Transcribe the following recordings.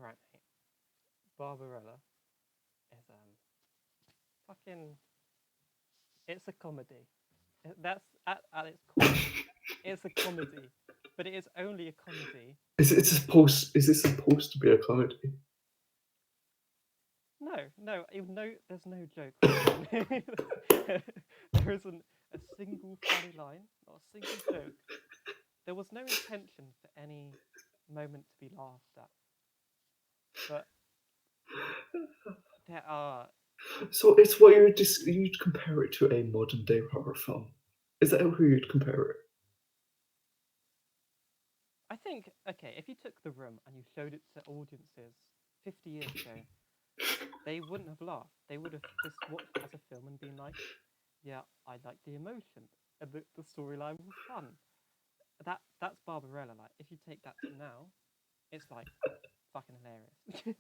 Right, mate. Barbarella is fucking. It's a comedy. That's at its core. It's a comedy, but it is only a comedy. Is this supposed to be a comedy? No, no, no. There's no joke on the film. There isn't a single funny line, not a single joke. There was no intention for any moment to be laughed at, but there are. So it's what you'd compare it to a modern day horror film. Is that who you'd compare it? I think okay, if you took The Room and you showed it to audiences 50 years ago, they wouldn't have laughed. They would have just watched it as a film and been like, "Yeah, I like the emotion, and the storyline was fun." That's Barbarella. Like, if you take that to now, it's like fucking hilarious.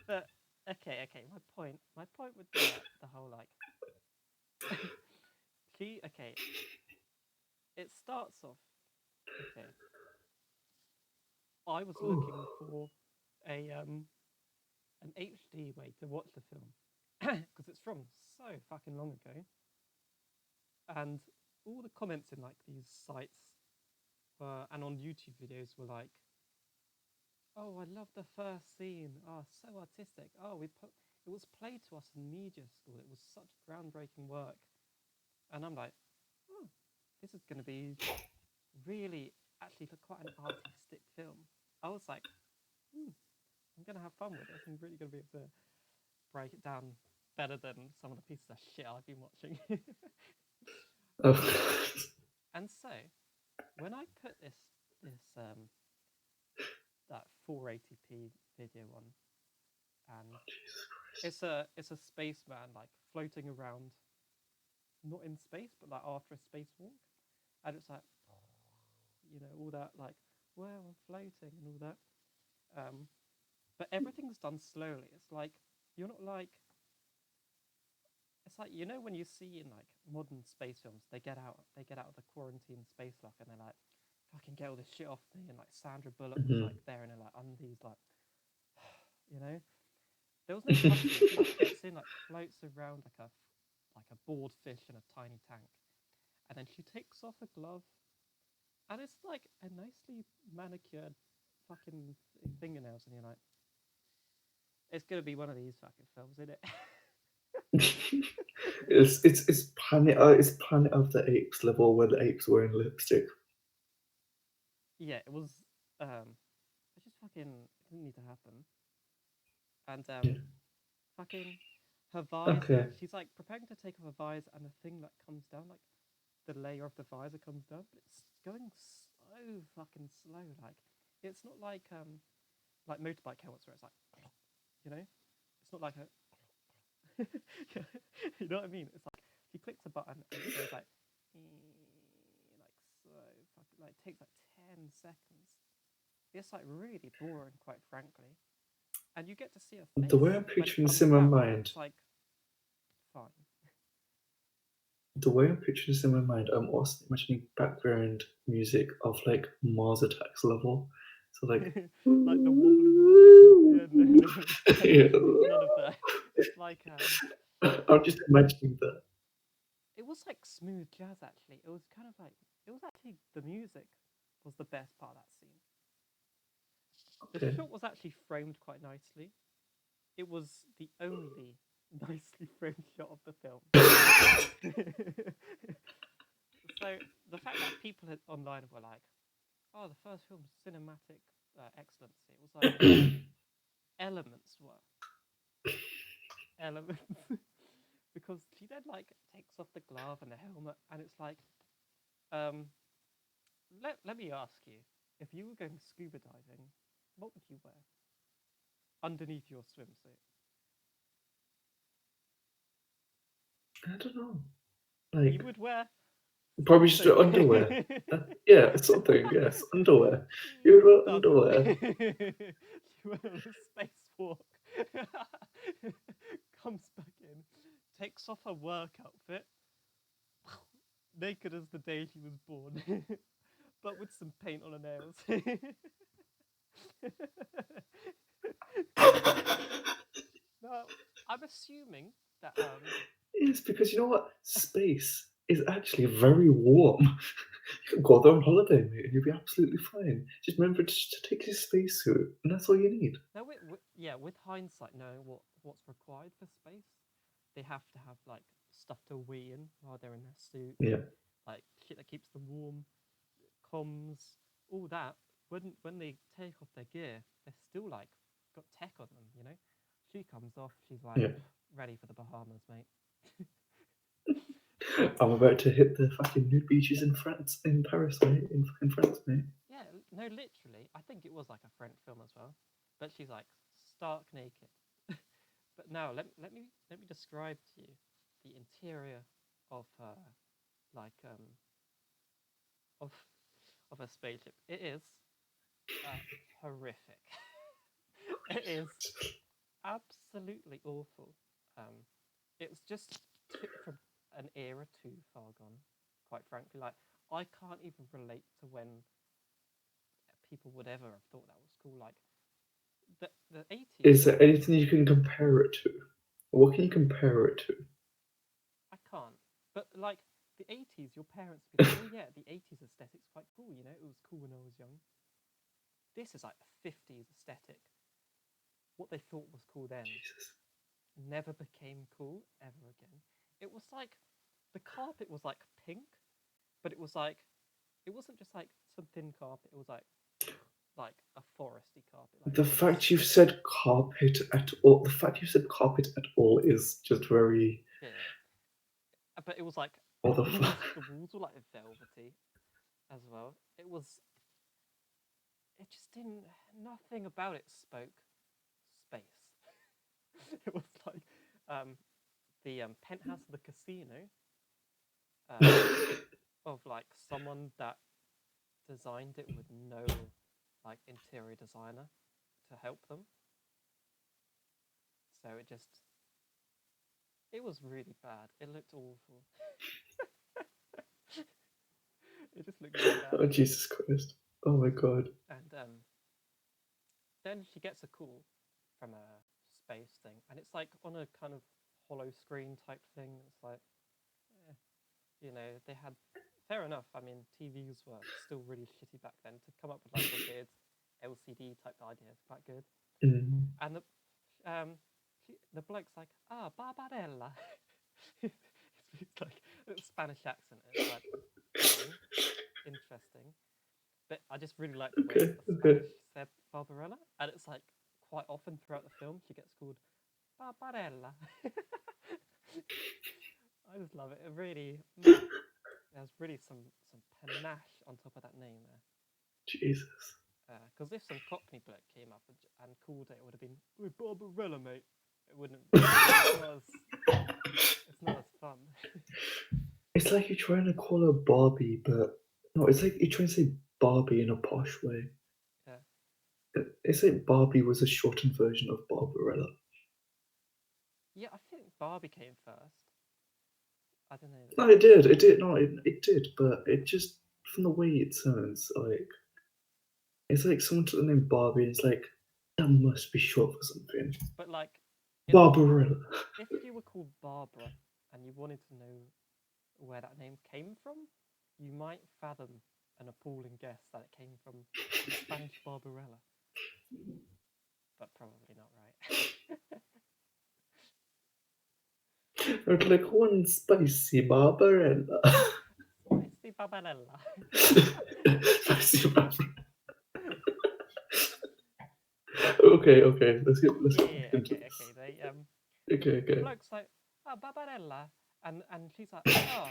But okay. My point with the whole like, okay. It starts off okay. I was looking for a an HD way to watch the film because it's from so fucking long ago, and all the comments in like these sites and on YouTube videos were like, "Oh, I love the first scene. Oh, so artistic. Oh, we put it was played to us in media school. It was such groundbreaking work." And I'm like, "Oh, this is going to be really actually quite an artistic film." I was like, hmm, "I'm going to have fun with this. I'm really going to be able to break it down better than some of the pieces of shit I've been watching." Oh, And so when I put this that 480p video on, and it's a spaceman like floating around, not in space, but like after a spacewalk, and it's like, all that like, well, I'm floating and all that. But everything's done slowly. It's like you're not like it's like when you see in like modern space films, they get out of the quarantine space lock and they're like, fucking get all this shit off me, and like Sandra Bullock was mhm. like there in her like undies, like, you know. There was no cutscene. She just gets in, like floats around like a bored fish in a tiny tank, and then she takes off a glove, and it's like a nicely manicured fucking fingernails, and you're like, it's gonna be one of these fucking films, isn't it? It's Planet of the Apes level where the apes wearing lipstick. Yeah, it was. It just fucking it didn't need to happen, and Yeah. fucking her visor. Okay. She's like preparing to take off her visor, and the thing that comes down, like the layer of the visor comes down, but it's going so fucking slow. Like it's not like motorbike helmets where it's like, you know, it's not like a, you know what I mean? It's like she clicks a button and it goes like, like so fucking like takes like 10 seconds. It's like really boring, quite frankly. And you get to see her The way face I'm when it picturing this comes in my down, and mind, it's like fine. the way I'm picturing this in my mind, I'm also imagining background music of like Mars Attacks level. So like, Like the wobbly. Yeah, no, yeah. it's none of that. It's like I'm just imagining that. it was like smooth jazz actually. It was kind of like it was actually the music was the best part of that scene. The Okay. shot was actually framed quite nicely. It was the only nicely framed shot of the film. So the fact that people online were like, "Oh, the first film's cinematic excellency," it was like elements were elements because she then like takes off the glove and the helmet, and it's like, um, let me ask you, if you were going scuba diving, what would you wear underneath your swimsuit? I don't know. You Like would wear probably just something. underwear. Yeah, something. Yes, underwear. You would wear Done. underwear. She went on a spacewalk, comes back in, takes off her work outfit, naked as the day she was born, but with some paint on her nails. No, I'm assuming that Yes, because you know what? Space is actually very warm. You can go there on holiday, mate, and you'll be absolutely fine. Just remember to take your spacesuit, and that's all you need. now yeah, with hindsight, knowing what's required for space, they have to have like stuff to wee in while they're in their suit, Yeah. like shit that keeps them warm, comms, all that. When they take off their gear, they're still like got tech on them, you know. She comes off, she's like Yeah. ready for the Bahamas, mate. I'm about to hit the fucking nude beaches in France, in Paris, mate. In France, mate. Yeah, no, literally. I think it was like a French film as well, but she's like stark naked. But now let me describe to you the interior of like of of a spaceship. It is horrific. It is absolutely awful. Um, it's just from an era too far gone. Quite frankly, like I can't even relate to when people would ever have thought that was cool. Like the 80s. Is there anything you can compare it to? What can you compare it to? I can't. But like the 80s, your parents would be like, oh yeah, the 80s aesthetic's quite cool. You know, it was cool when I was young. This is like the 50s aesthetic. What they thought was cool then Jesus. never became cool ever again. It was like the carpet was like pink, but it was like it wasn't just like some thin carpet. It was like a foresty carpet. Like The it was fact you've said carpet at all, the fact you said carpet at all is just very. yeah. But it was like What the fuck? the walls were like velvety as well. It just didn't. Nothing about it spoke space. It was like um, the penthouse of the casino of like someone that designed it with no like interior designer to help them. So it was really bad. It looked awful. It just looked really bad. Oh, Jesus Christ. Oh my god. And then she gets a call from a space thing, and it's like on a kind of hollow screen type thing. It's like, eh, you know, they had fair enough. I mean, TVs were still really shitty back then. To come up with like a weird LCD type idea is quite good. Mm. And the bloke's like, ah, Barbarella. It's like a Spanish accent. It's like fine, interesting. But I just really like the way Okay, that the okay. Spanish said Barbarella, and it's like quite often throughout the film she gets called Barbarella. I just love it. It really, there's really some panache on top of that name there. Jesus. Because if some Cockney bloke came up and called it, it would have been Barbarella, mate. It wouldn't. It's not as fun. It's like you're trying to call her Barbie, but no, it's like you're trying to say Barbie in a posh way. Yeah, It's like Barbie was a shortened version of Barbarella. yeah. I think Barbie came first. I don't know. No, it did. It did. No, it did. But it just from the way it sounds, like it's like someone took the name Barbie and it's like that must be short for something. But like, in the Barbarella. if you were called Barbara and you wanted to know where that name came from, you might fathom an appalling guess that it came from the Spanish Barbarella, but probably not right. Or like one spicy Barbarella. Spicy Barbarella. Spicy Barbarella. Okay, okay. Let's Yeah, get yeah, back into okay, this. okay. Okay, The okay. bloke's like, oh, Barbarella, and she's like, oh,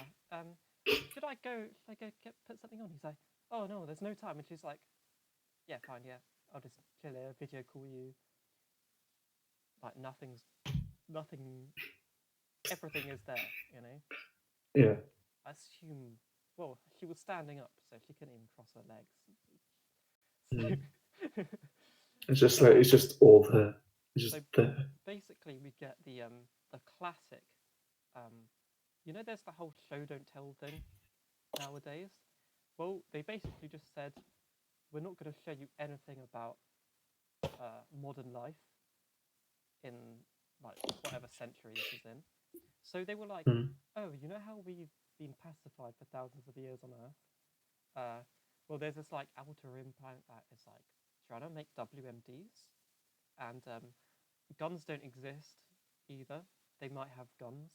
should I go put something on? He's like, oh no, there's no time, and she's like, yeah, fine, yeah, I'll just chill here, video call you. Like nothing, everything is there, you know. Yeah. I assume, well, she was standing up, so she couldn't even cross her Mm. legs. So, It's just so like it's just all there. It's so just there. basically we get the classic, there's the whole show don't tell thing nowadays. Well, they basically just said we're not going to show you anything about modern life in like whatever century this is in. So they were like, Mm. oh, you know how we've been pacified for thousands of years on Earth? Well, there's this like outer rim planet that is like trying to make WMDs, and guns don't exist either. They might have guns,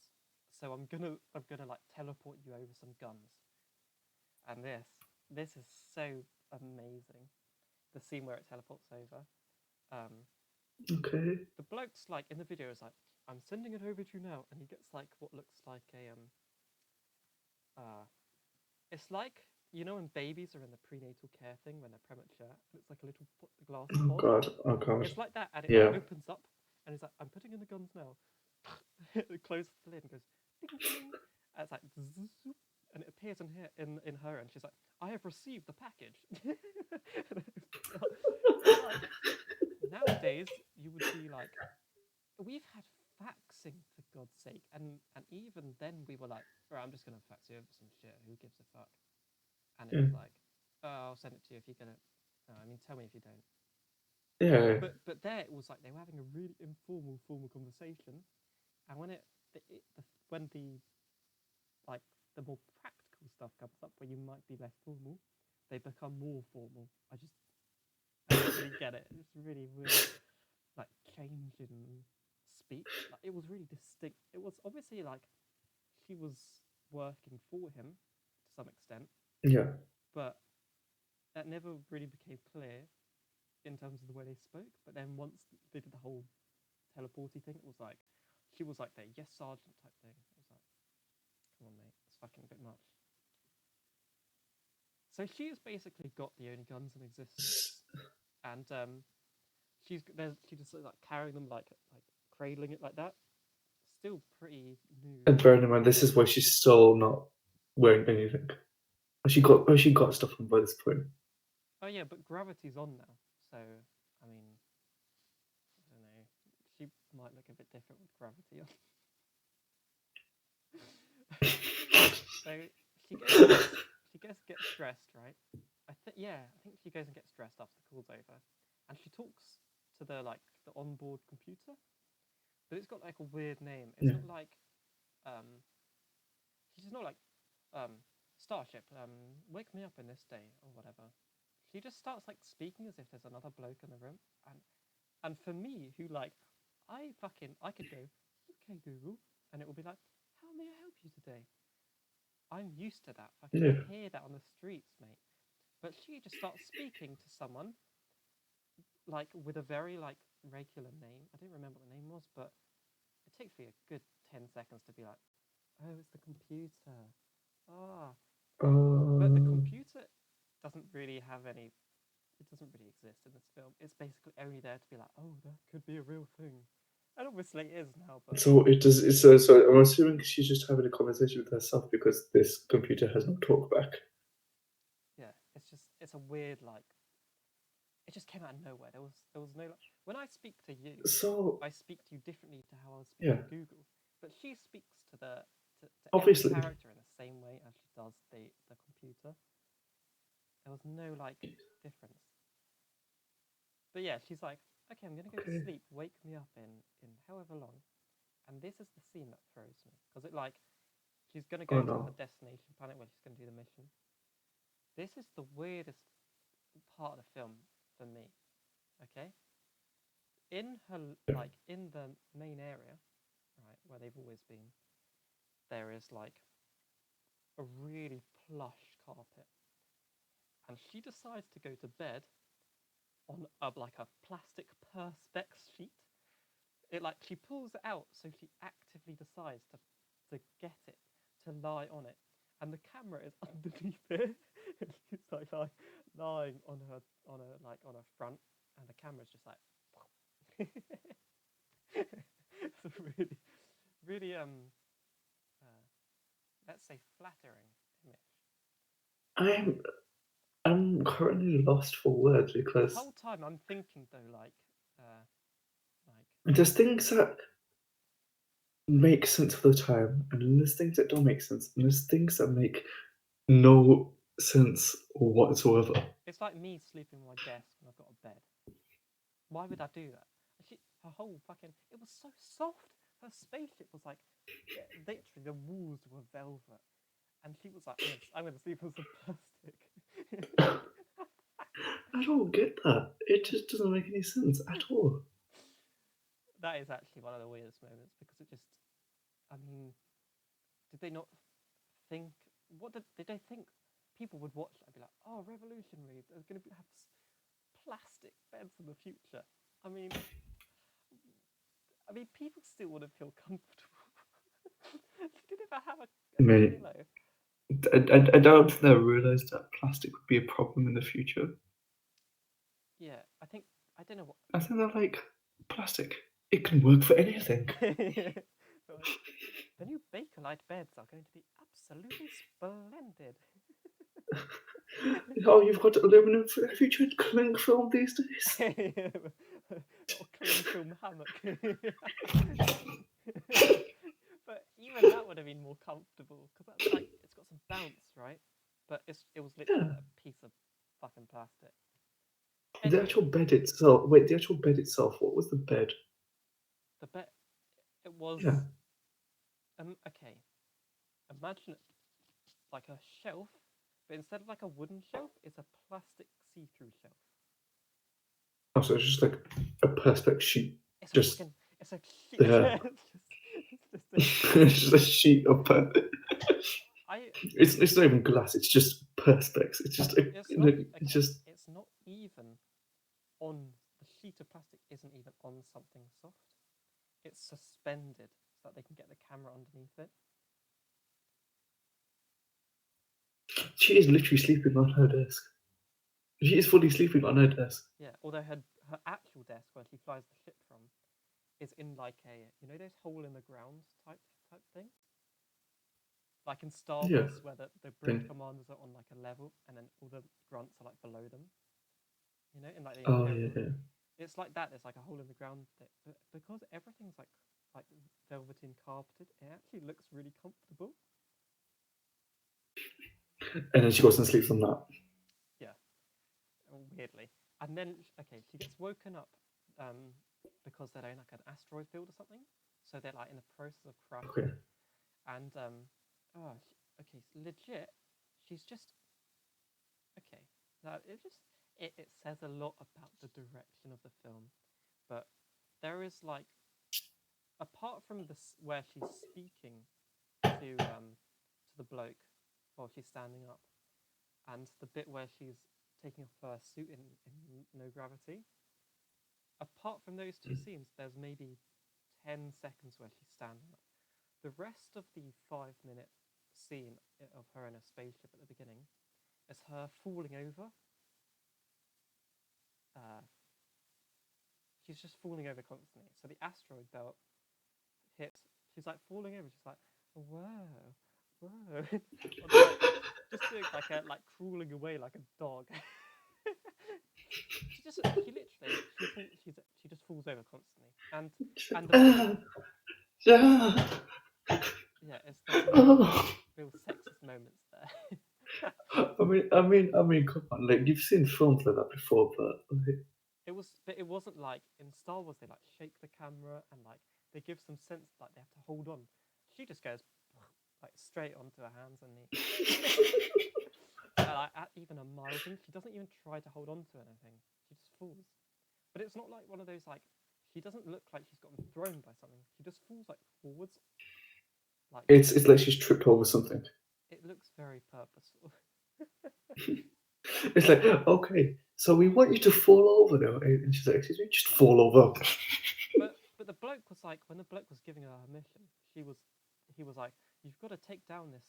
so I'm gonna like teleport you over some guns. And this is so amazing. The scene where it teleports over. Um, Okay. the bloke's like in the video is like, I'm sending it over to you now, and he gets like what looks like a it's like, you know when babies are in the prenatal care thing when they're premature, and it's like a little glass Oh pod. God. Oh God. It's like that, and it like Yeah. opens up, and it's like, I'm putting in the guns now. It closes the lid and goes ding ding, and it's like zoop, and it appears in here in her, and she's like, I have received the package. So like nowadays you would be like, we've had faxing for God's sake, and even then we were like, right, I'm just gonna fax you over some shit. Who gives a fuck? And it Yeah. was like, oh, I'll send it to you if you're gonna. No, I mean, tell me if you don't. Yeah. But there it was like they were having a really informal, formal conversation, and when when the like the more practical stuff comes up where you might be less formal, they become more formal. I don't really get it. It's really weird, like change in speech. Like it was really distinct. It was obviously like she was working for him to some extent, Yeah. but that never really became clear in terms of the way they spoke. But then once they did the whole teleporty thing, it was like she was like the yes sergeant type thing. It was like, come on, mate, it's fucking a bit much. So she's basically got the only guns in existence, and she just like carrying them like cradling it like that. Still pretty nude. And bearing in mind, this is why she's still not wearing anything. She got stuff on by this point. Oh yeah, but gravity's on now, so I mean, I don't know. She might look a bit different with gravity on. So she gets dressed, right? I think she goes and gets dressed after the call's over, and she talks to the onboard computer, but it's got like a weird name. It's Yeah. not like um, she's not like Starship. Wake me up in this day or whatever. She just starts like speaking as if there's another bloke in the room, and for me, who like I could go, okay Google, and it will be like, how may I help you today? I'm used to that. Fucking, Yeah. I hear that on the streets, mate. But she just starts speaking to someone like with a very like regular name. I don't remember what the name was, but it takes me a good 10 seconds to be like, oh, it's the computer. Ah, but the Um. computer doesn't really have any. It doesn't really exist in this film. It's basically only there to be like, oh, that could be a real thing, and obviously it is now. But So it does. So I'm assuming she's just having a conversation with herself because this computer has no talk back. yeah, it's a weird like it just came out of nowhere. There was no like, when I speak to you, So I speak to you differently to how I would speak yeah, to Google. But she speaks to every obviously. character in the same way as she does the computer. There was no like difference. But yeah, she's like, okay, I'm gonna go to Okay. sleep. Wake me up in however long. And this is the scene that throws me because it like she's gonna Oh go to her no. destination planet where she's gonna do the mission. This is the weirdest part of the film for me. Okay, in her Yeah. like in the main area, right where they've always been, there is like a really plush carpet, and she decides to go to bed on like a plastic perspex sheet. It like she pulls it out, so she actively decides to get it to lie on it, and the camera is underneath it, and she's like lying on her front, and the camera's just like. It's a really really uh, let's say flattering image. I'm I'm currently lost for words The because whole time I'm thinking though, like there's things that make sense for the time, and then there's things that don't make sense, and there's things that make no sense whatsoever. it's like me sleeping on my desk when I've got a bed. Why would I do that? Her whole fucking, it was so soft. Her spaceship was like, literally the walls were velvet, and she was like, I'm gonna sleep on some plastic. I don't get that. It just doesn't make any sense at all. That is actually one of the weirdest moments because it just, I mean, did they not think? What did they think? People would watch that and be like, "Oh, revolutionary! There's going to have plastic beds in the future." I mean, people still want to feel comfortable. Did you ever have a I mean, pillow? I don't think they realised that plastic would be a problem in the future. Yeah, I don't know what. I think they're like, plastic, it can work for anything. Like, the new Bakelite beds are going to be absolutely splendid. Oh, you've got aluminum. Have you tried cling film these days? Little cling film hammock. But even that would have been more comfortable because that's like it's got some bounce, right? But it was literally Yeah. a piece of fucking plastic. The Anyway, actual bed itself. Wait, the actual bed itself. What was the bed? the bed it was Yeah. okay. Imagine it like a shelf, but instead of like a wooden shelf, it's a plastic see-through shelf. Oh, so it's just like a perspex sheet. It's a Just fucking it's a sheet. there. It's just a sheet. It's just a sheet of I It's not even glass. It's just perspex. It's just it's not it's okay. just It's not even on the sheet of plastic. Isn't even on something soft. It's suspended so that they can get the camera underneath it. she is literally sleeping on her desk. She is fully sleeping on her desk. Yeah. Although her actual desk where she flies the ship from is in like a those hole in the ground type thing. Like in Star Yeah. Wars, where the bridge Thing. commanders are on like a level, and then all the grunts are like below them. In like the Oh yeah, Imperial. yeah. It's like that. It's like a hole in the ground thing. But because everything's like velveteen carpeted, it actually looks really comfortable. And then she goes and sleeps on that. Yeah, weirdly. And then okay, she gets woken up because they're in like an asteroid field or something. So they're like in the process of Okay. crashing, and oh, okay, legit. She's just okay. Now it says a lot about the direction of the film, but there is like apart from this where she's speaking to the bloke while she's standing up, and the bit where she's taking off her suit in no gravity. Apart from those two scenes, there's maybe 10 seconds where she's standing up. The rest of the 5 minute scene of her in a spaceship at the beginning is her falling over. Uh, she's just falling over constantly. So the asteroid belt hits. She's like falling over. She's like, whoa, whoa, like just doing like crawling away like a dog. she literally she just falls over constantly, and the thing is, Yeah. yeah, there's some Oh. real sexist moments there. I mean, come on, like you've seen films like that before, but like, But it wasn't like in Star Wars they like shake the camera and like they give some sense like they have to hold on. She just goes like straight onto her hands and knees. Like at even a mild thing, she doesn't even try to hold on to anything. She just falls. But it's not like one of those like she doesn't look like she's gotten thrown by something. She just falls like forwards. Like it's like she's tripped over something. it looks very purposeful. It's like, okay, so we want you to fall over now, and she's like, excuse me, just fall over. But the bloke was like when the bloke was giving her her mission, he was like, you've got to take down this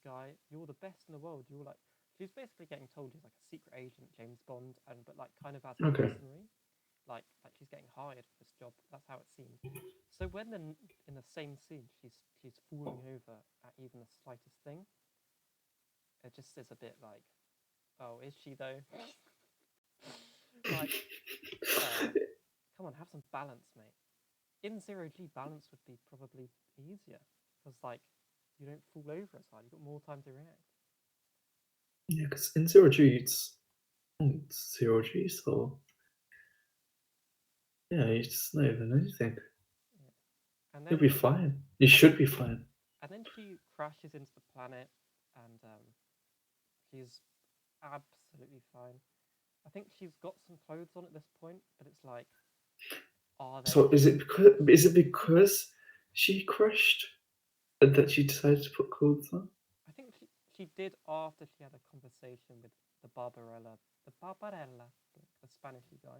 guy. You're the best in the world. You're like she's basically getting told he's like a secret agent, James Bond, and but like kind of as a Okay. mercenary, like she's getting hired for this job. That's how it seemed. So when then in the same scene she's falling over at even the slightest thing, it just is a bit like, oh, is she though? Like, come on, have some balance, mate. In zero G, balance would be probably easier because like you don't fall over as hard. You've got more time to react. Yeah, because in zero G, it's zero G, so Yeah, it's not even anything. Yeah. And You'll then be fine. You and then should be fine. and then she crashes into the planet, and she's absolutely fine. I think she's got some clothes on at this point, but it's like, are So they? is it because she crashed that she decided to put clothes on? I think she did after she had a conversation with the Barbarella, the Spanishy guy.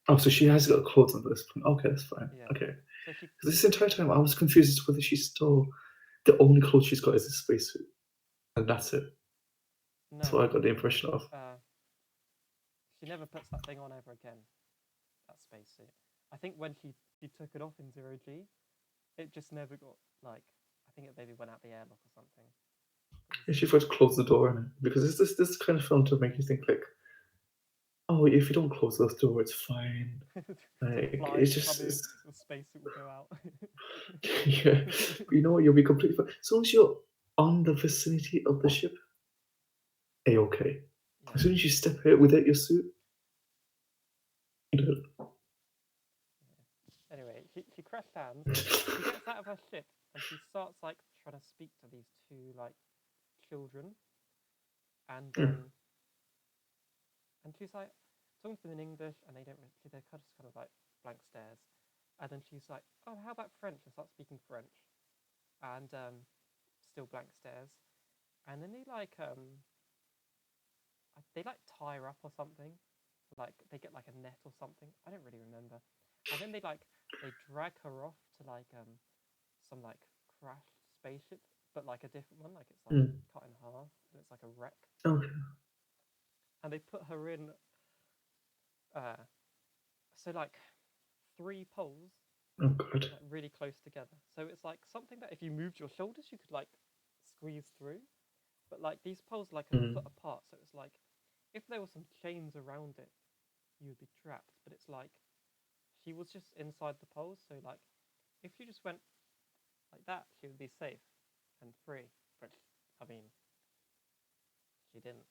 Oh, so she has got clothes on at this point. Okay, that's fine. Yeah. Okay. So she 'Cause this entire time I was confused as to whether she's still the only clothes she's got is a spacesuit, and that's it. That's no, what I got the impression of. uh, she never puts that thing on ever again. That spacesuit. I think when she took it off in zero G, it just never got like. I think it maybe went out the airlock or something. And she forgot to close the door on it because it's this kind of film to make you think like, oh, if you don't close those doors, it's fine. Some Like flies it's will just come in, it's the spacesuit will go out. yeah. But you know what? You'll be completely fine. As long as you're on the vicinity of the ship, a-okay. Yeah. As soon as you step out without your suit, you Anyway, she crash lands. She gets out of her ship and she starts like trying to speak to these two like children, and yeah. she's like talking to them in English, and they don't really, they're kind of like blank stares, and then she's like, oh, how about French? And starts speaking French, and still blank stares, and then they like tie her up or something, like they get like a net or something. I don't really remember, and then they drag her off to like some like crashed spaceship, but like a different one, like it's like Mm. cut in half and it's like a wreck, Okay. and they put her in uh so like three poles Oh god. like really close together. So it's like something that if you moved your shoulders you could like squeeze through, but like these poles are like a Mm. foot apart, so it's like if there were some chains around it you would be trapped, but it's like she was just inside the poles, so like if you just went like that she would be safe and free, but I mean she didn't.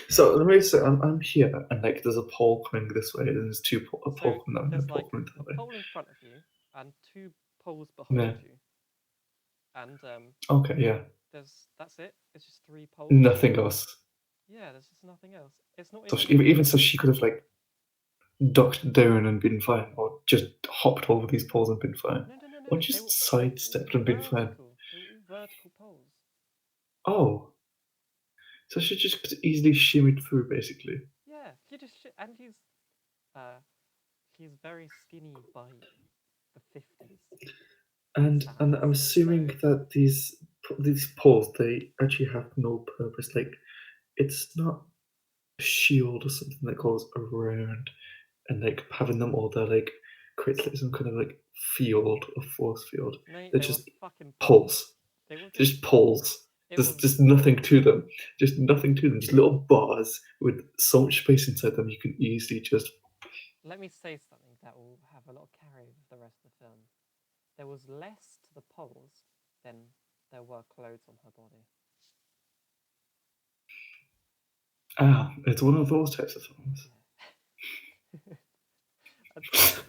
So let me say, I'm here, and like there's a pole coming this way, and there's a So pole coming that way, and there's a pole like coming a that way. pole in front of you and two poles Yeah. behind you, and Okay. Yeah. that's it. It's just three poles. Nothing else. Yeah, there's just nothing else. It's not So even she, like even so, she could have like ducked down and been fine, or just hopped over these poles and been fine, or no. just They were all sidestepped and been fine. vertical. They were all vertical poles. Oh, so she just could easily shimmied through, basically. Yeah, she just and uh she's very skinny by the 50s. And I'm Standards. assuming So that these poles they actually have no purpose. Like it's not a shield or something that goes around and like having them all there like creates like some kind of like field or force field. no, They're they were just fucking poles. poles. They were They're just just poles. poles. It There's was just nothing to them. Just nothing to them. Just little bars with so much space inside them you can easily just Let me say something that will have a lot of carry with the rest of the film. There was less to the poles than there were clothes on her body. it's one of those types of films. Yeah.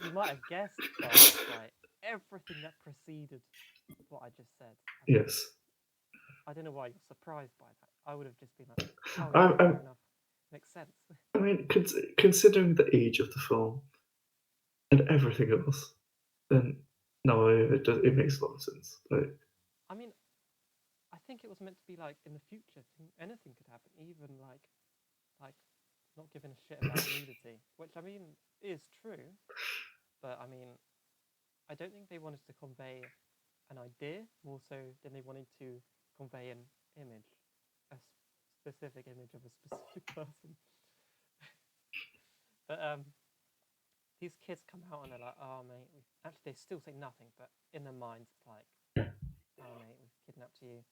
You might have guessed by everything that preceded what I just said. Yes. I don't know why you're surprised by that. I would have just been like, oh I, yeah, I, fair enough. Makes sense. I mean, considering the age of the film and everything else, then no, it makes a lot of sense. Like, I mean, I think it was meant to be like in the future, anything could happen, even like not giving a shit about nudity, which I mean is true, but I mean I don't think they wanted to convey an idea more so than they wanted to convey an image, a specific image of a specific person. But these kids come out and they're like, "Oh mate, actually they still say nothing, but in their minds it's like, oh mate, we've kidnapped you.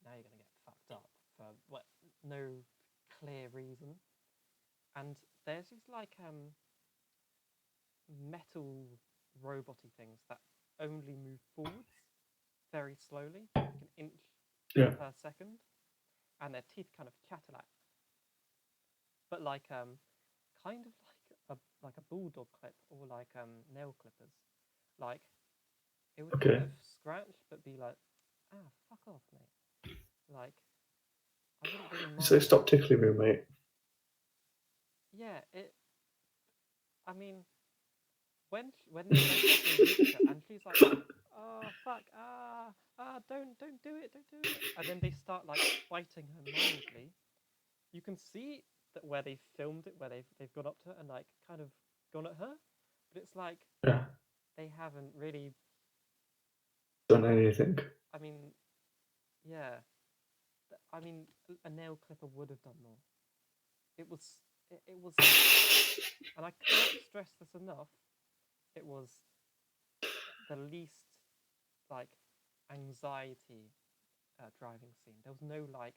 Now you're gonna get fucked up for what? No clear reason." And there's these like metal roboty things that only move forwards very slowly, like an inch yeah, per second, and their teeth kind of chatter like, but like kind of like like a bulldog clip or like nail clippers. Like it would kind Okay. of scratch, but be like, ah, fuck off, mate. Like I wouldn't really So mind. stop tickling me, mate. Yeah, it. I mean, when they basically reach her and she's like, oh fuck, don't do it, don't do it, and then they start like fighting her mildly. You can see that where they filmed it, where they've gone up to her and like kind of gone at her, but it's like Yeah, they haven't really. done anything. I mean, yeah. I mean, a nail clipper would have done more. It was. It was, and I cannot stress this enough. It was the least like anxiety driving scene. There was no like,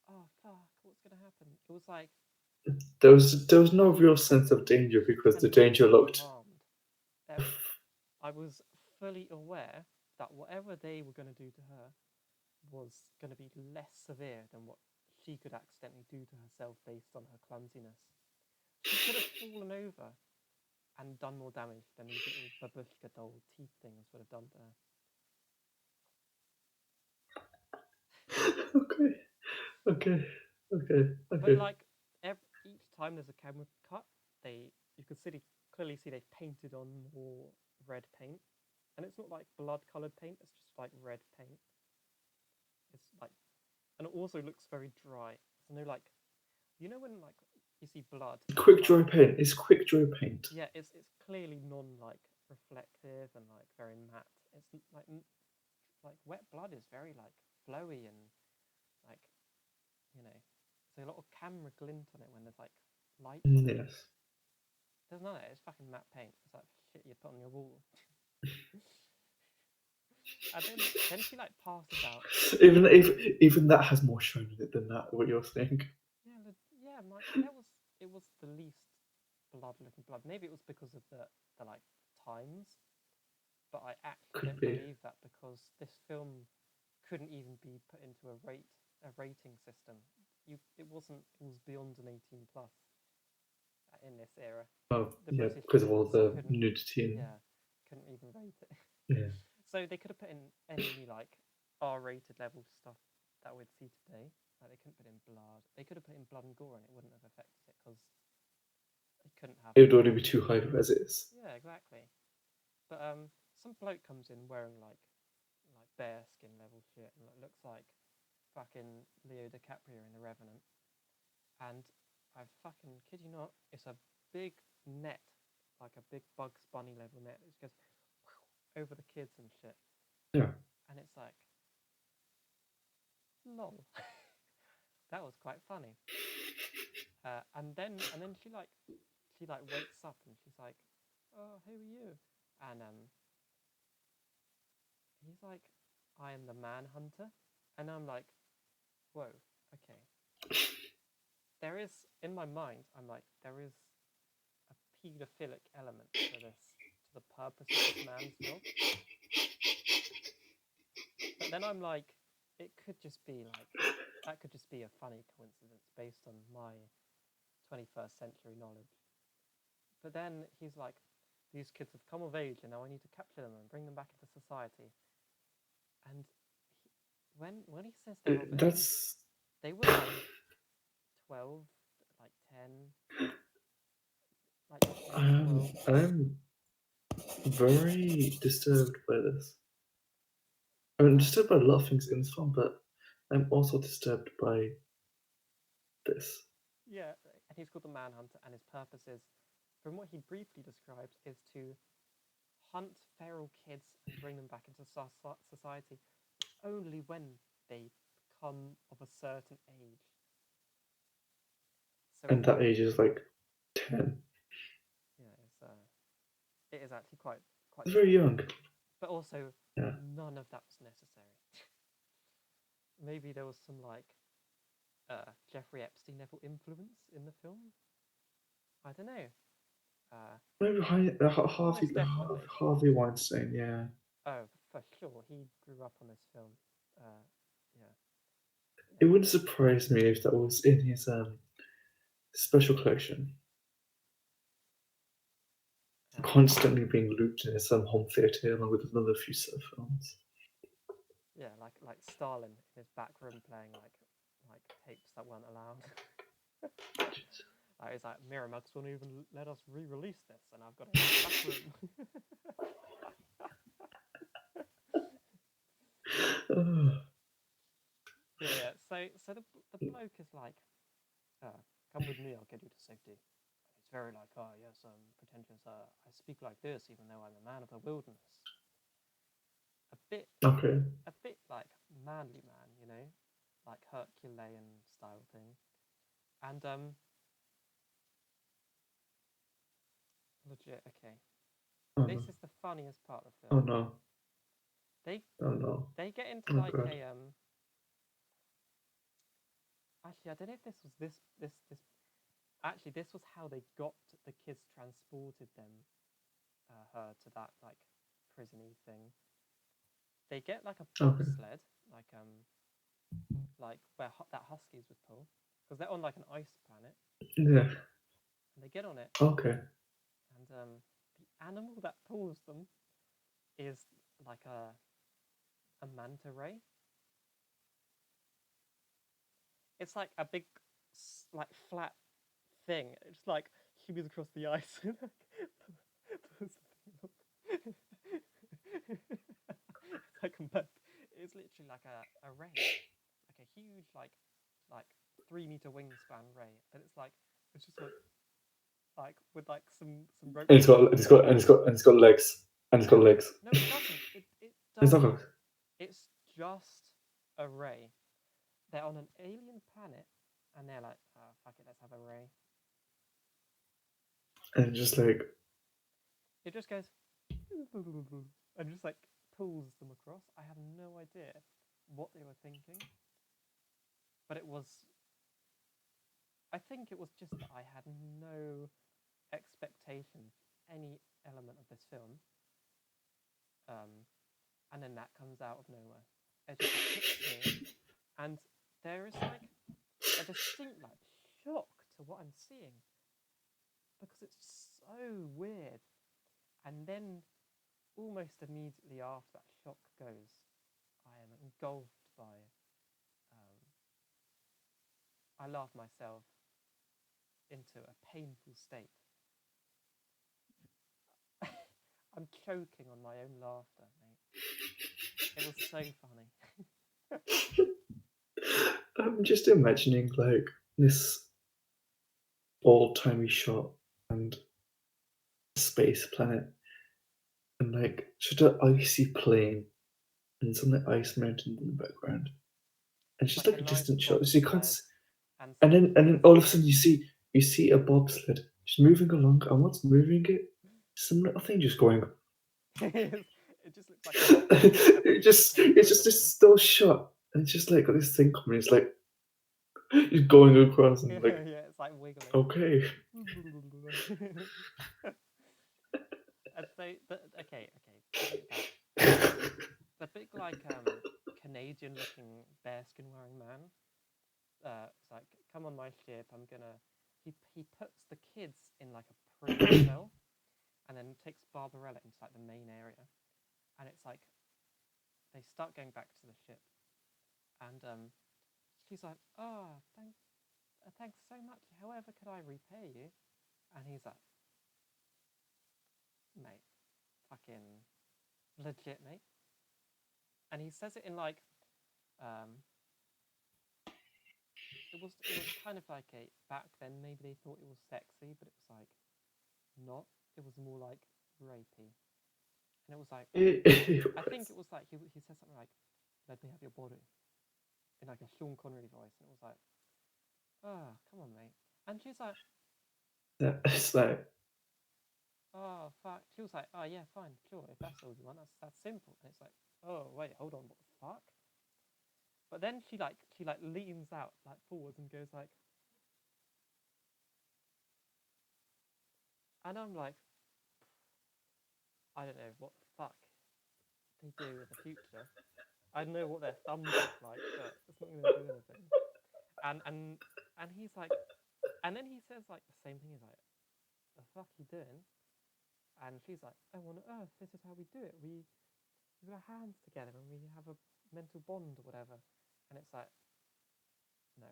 oh fuck, what's gonna happen? It was like There was no real sense of danger because the danger instantaneously looked. calmed. I was fully aware that whatever they were going to do to her was going to be less severe than what she could accidentally do to herself based on her clumsiness. She could have fallen over and done more damage than these little babushka doll teeth things would have done to her. Okay, okay, okay, But okay. like each time there's a camera cut, you could clearly see they've painted on more red paint, and it's not like blood-colored paint; it's just like red paint. It's like, and it also looks very dry. So no, like, you know when like you see blood and it's Quick like, dry paint. It's quick dry paint. yeah, it's clearly non like reflective and like very matte. It's like wet blood is very like flowy and like you know, there's a lot of camera glint on it when there's like light on it. Yes. There's none of it. It's fucking matte paint. It's like shit you put on your wall. And then she like passes out. Even that has more shine in it than that. What you're saying Yeah, yeah, it was the least looking blood. Maybe it was because of the like times, but I actually could don't be. believe that because this film couldn't even be put into a rating system. It wasn't. It was beyond an 18 plus in this era. Oh The yeah, British because of all courts the couldn't. nudity and Yeah, couldn't even rate it. yeah. So they could have put in any like R-rated level stuff that we'd see today. Like they couldn't put in blood. They could have put in blood and gore, and it wouldn't have affected it because they couldn't have. It would already be too high as it is. Yeah, exactly. But some bloke comes in wearing like bare skin level shit and looks like fucking Leo DiCaprio in The Revenant. And I fucking kid you not, it's a big net, like a big Bugs Bunny level net that just goes over the kids and shit. Yeah. And it's like, lol, that was quite funny. And then she like wakes up and she's like, oh, who are you? And he's like, I am the manhunter. And I'm like, whoa, okay. There is, in my mind, I'm like, there is a paedophilic element to the purpose of this man's job. But then I'm like, it could just be like, that could just be a funny coincidence based on my 21st century knowledge. But then he's like, these kids have come of age and now I need to capture them and bring them back into society. And when he says they're of age, That's. they were like 12, like 10, like 10, 12. I'm very disturbed by this. I'm disturbed by a lot of things in this film, but I'm also disturbed by this. Yeah, and he's called the Manhunter, and his purpose is, from what he briefly describes, is to hunt feral kids and bring them back into society, but only when they come of a certain age. So And that age is like 10. yeah, it is actually quite It's very disturbing, young. but also Yeah. none of that was necessary. Maybe there was some like Jeffrey Epstein level influence in the film. I don't know. Maybe Almost definitely. Harvey Weinstein, yeah. Oh, for sure. He grew up on this film. Uh, yeah, It yeah. wouldn't surprise me if that was in his special collection. constantly being looped in some home theatre along with another few surf films. Yeah, like Stalin in his back room playing like tapes that weren't allowed. Like, it's like Miramax won't even let us re-release this, and I've got it in my back room. Yeah. So the bloke is like, come with me, I'll get you to safety. And he's very like, oh yes, pretentious. I speak like this, even though I'm a man of the wilderness. A bit, Okay. a bit like manly man, you know, like Herculean style thing. And legit, okay. Oh This no. is the funniest part of the Oh film. no. They Oh no. they get into Oh like god. a Actually, I don't know if this was this. Actually, this was how they got the kids transported her to that like prisony thing. They get like a Okay. bobsled, like where that huskies would pull, because they're on like an ice planet, Yeah. and they get on it, Okay. and the animal that pulls them is like a manta ray. It's like a big, like flat thing. It's like heaves across the ice. It's like it's literally like a ray, like a huge like 3 meter wingspan ray, and it's just like with like some rope And hanging off it. it's got legs. And it's got No, legs. no, it doesn't. It It's not doesn't. legs. It's just a ray. They're on an alien planet, and they're like, oh, fuck it, let's have a ray. And just like It just goes and just like pulls them across. I have no idea what they were thinking, but it was. I think it was just that I had no expectation for any element of this film, and then that comes out of nowhere. It just like hits me, and there is like a distinct like shock to what I'm seeing because it's so weird. And then almost immediately after that shock goes, I am engulfed by. I laugh myself into a painful state. I'm choking on my own laughter, mate. It was so funny. I'm just imagining like this old timey shot and space planet and like just an icy plain and some like ice mountains in the background. And it's just Like like a a nice distant shot. So you can't bobsled and and some then kids all of a sudden like you see a bobsled just moving along and what's moving it? Some little thing just going it just looks like a piece of paper it's in the just wind. this still shot. And it's just like got this thing coming, it's like he's going across and like Yeah, it's like wiggling. okay. And so, okay, the big like Canadian looking bearskin wearing man. It's like, come on my ship. I'm gonna. He puts the kids in like a prison cell, and then takes Barbarella into like the main area, and it's like they start going back to the ship, and she's like, oh, thanks so much. However, could I repay you? And he's like, mate, fucking legit, mate. And he says it in like, um, it was kind of like a back then maybe they thought it was sexy, but it was like not. It was more like rapey, and it was like It I think was. it was like he said something like, "Let me have your body," in like a Sean Connery voice, and it was like, "Oh, come on, mate." And she's like, Yeah, it's like "Oh, fuck." She was like, "Oh yeah, fine, sure. If that's all you want, that's simple." And it's like, "Oh wait, hold on, what the fuck?" But then she like leans out like forwards and goes like, and I'm like, I don't know what the fuck they do in the future. I know what their thumbs look like, but it's not going to do anything. And and and he's like, and then he says like the same thing. He's like, "The fuck you doing?" And she's like, "Oh, on Earth, this is how we do it. We put our hands together and we have a mental bond or whatever." And it's like, no,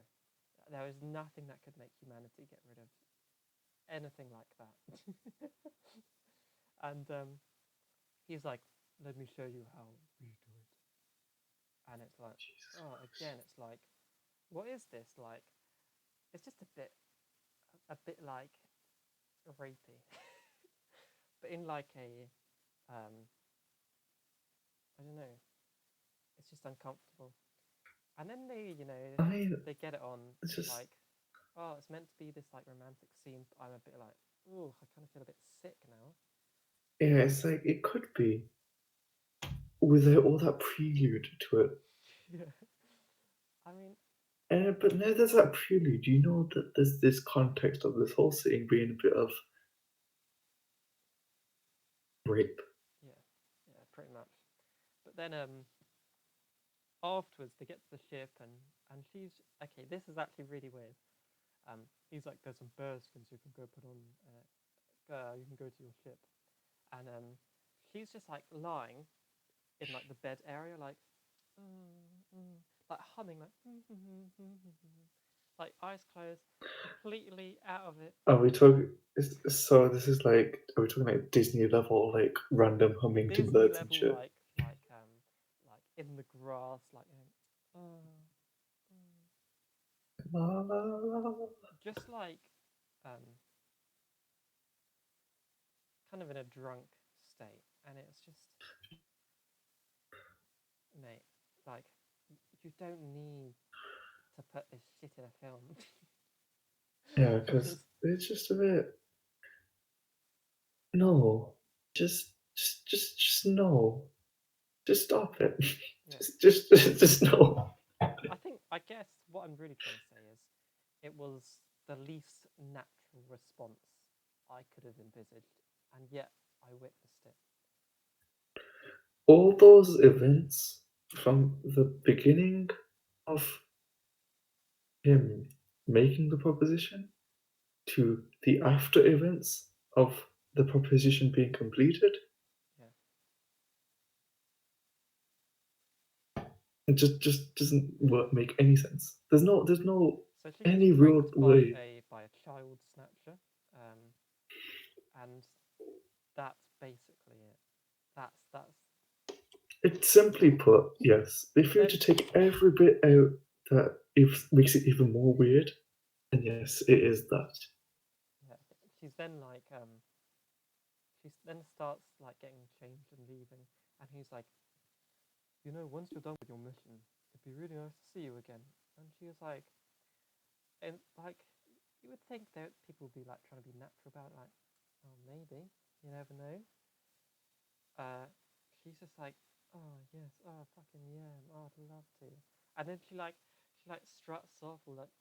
there is nothing that could make humanity get rid of anything like that. And he's like, "Let me show you how we do it." And it's like, Jesus oh, again, Christ. it's like, what is this? Like, it's just a bit like rapey, but in like a, I don't know, it's just uncomfortable. And then I mean, they get it on it's just like, oh, it's meant to be this like romantic scene. But I'm a bit like, oh, I kind of feel a bit sick now. yeah, it's like it could be without all that prelude to it. Yeah. I mean, But now there's that prelude, you know that there's this context of this whole scene being a bit of rape. yeah, yeah, pretty much. But then afterwards they get to the ship and she's okay. This is actually really weird. He's like, "There's some bear skins you can go put on. You can go to your ship." And she's just like lying in like the bed area, like, like humming, like, like eyes closed, completely out of it. Are we talking? So this is like, are we talking like Disney level, like random humming to Disney birds and level, shit? like in the grass, like, La, la, la, la. just like kind of in a drunk state, and it's just, mate, like, you don't need to put this shit in a film. Yeah, You because just, it's just a bit. No, just no. Just stop it. yeah. Just no. I guess what I'm really trying to say is it was the least natural response I could have envisaged, and yet I witnessed it. All those events from the beginning of him making the proposition to the after events of the proposition being completed, Yeah. it just doesn't make any sense. There's no So she gets any real pranked by way. a child snatcher, and that's basically it. That's It's simply put, yes. If you were to then take every bit out that makes it even more weird, then yes, it is that. yeah. She's then like she then starts like getting changed and leaving, and he's like, once you're done with your mission, it'd be really nice to see you again. And she was like, and like, you would think that people would be like trying to be natural about it, like, oh, maybe, you never know. Uh, she's just like, oh yes, oh fucking yeah, oh I'd love to. And then she like struts off all like,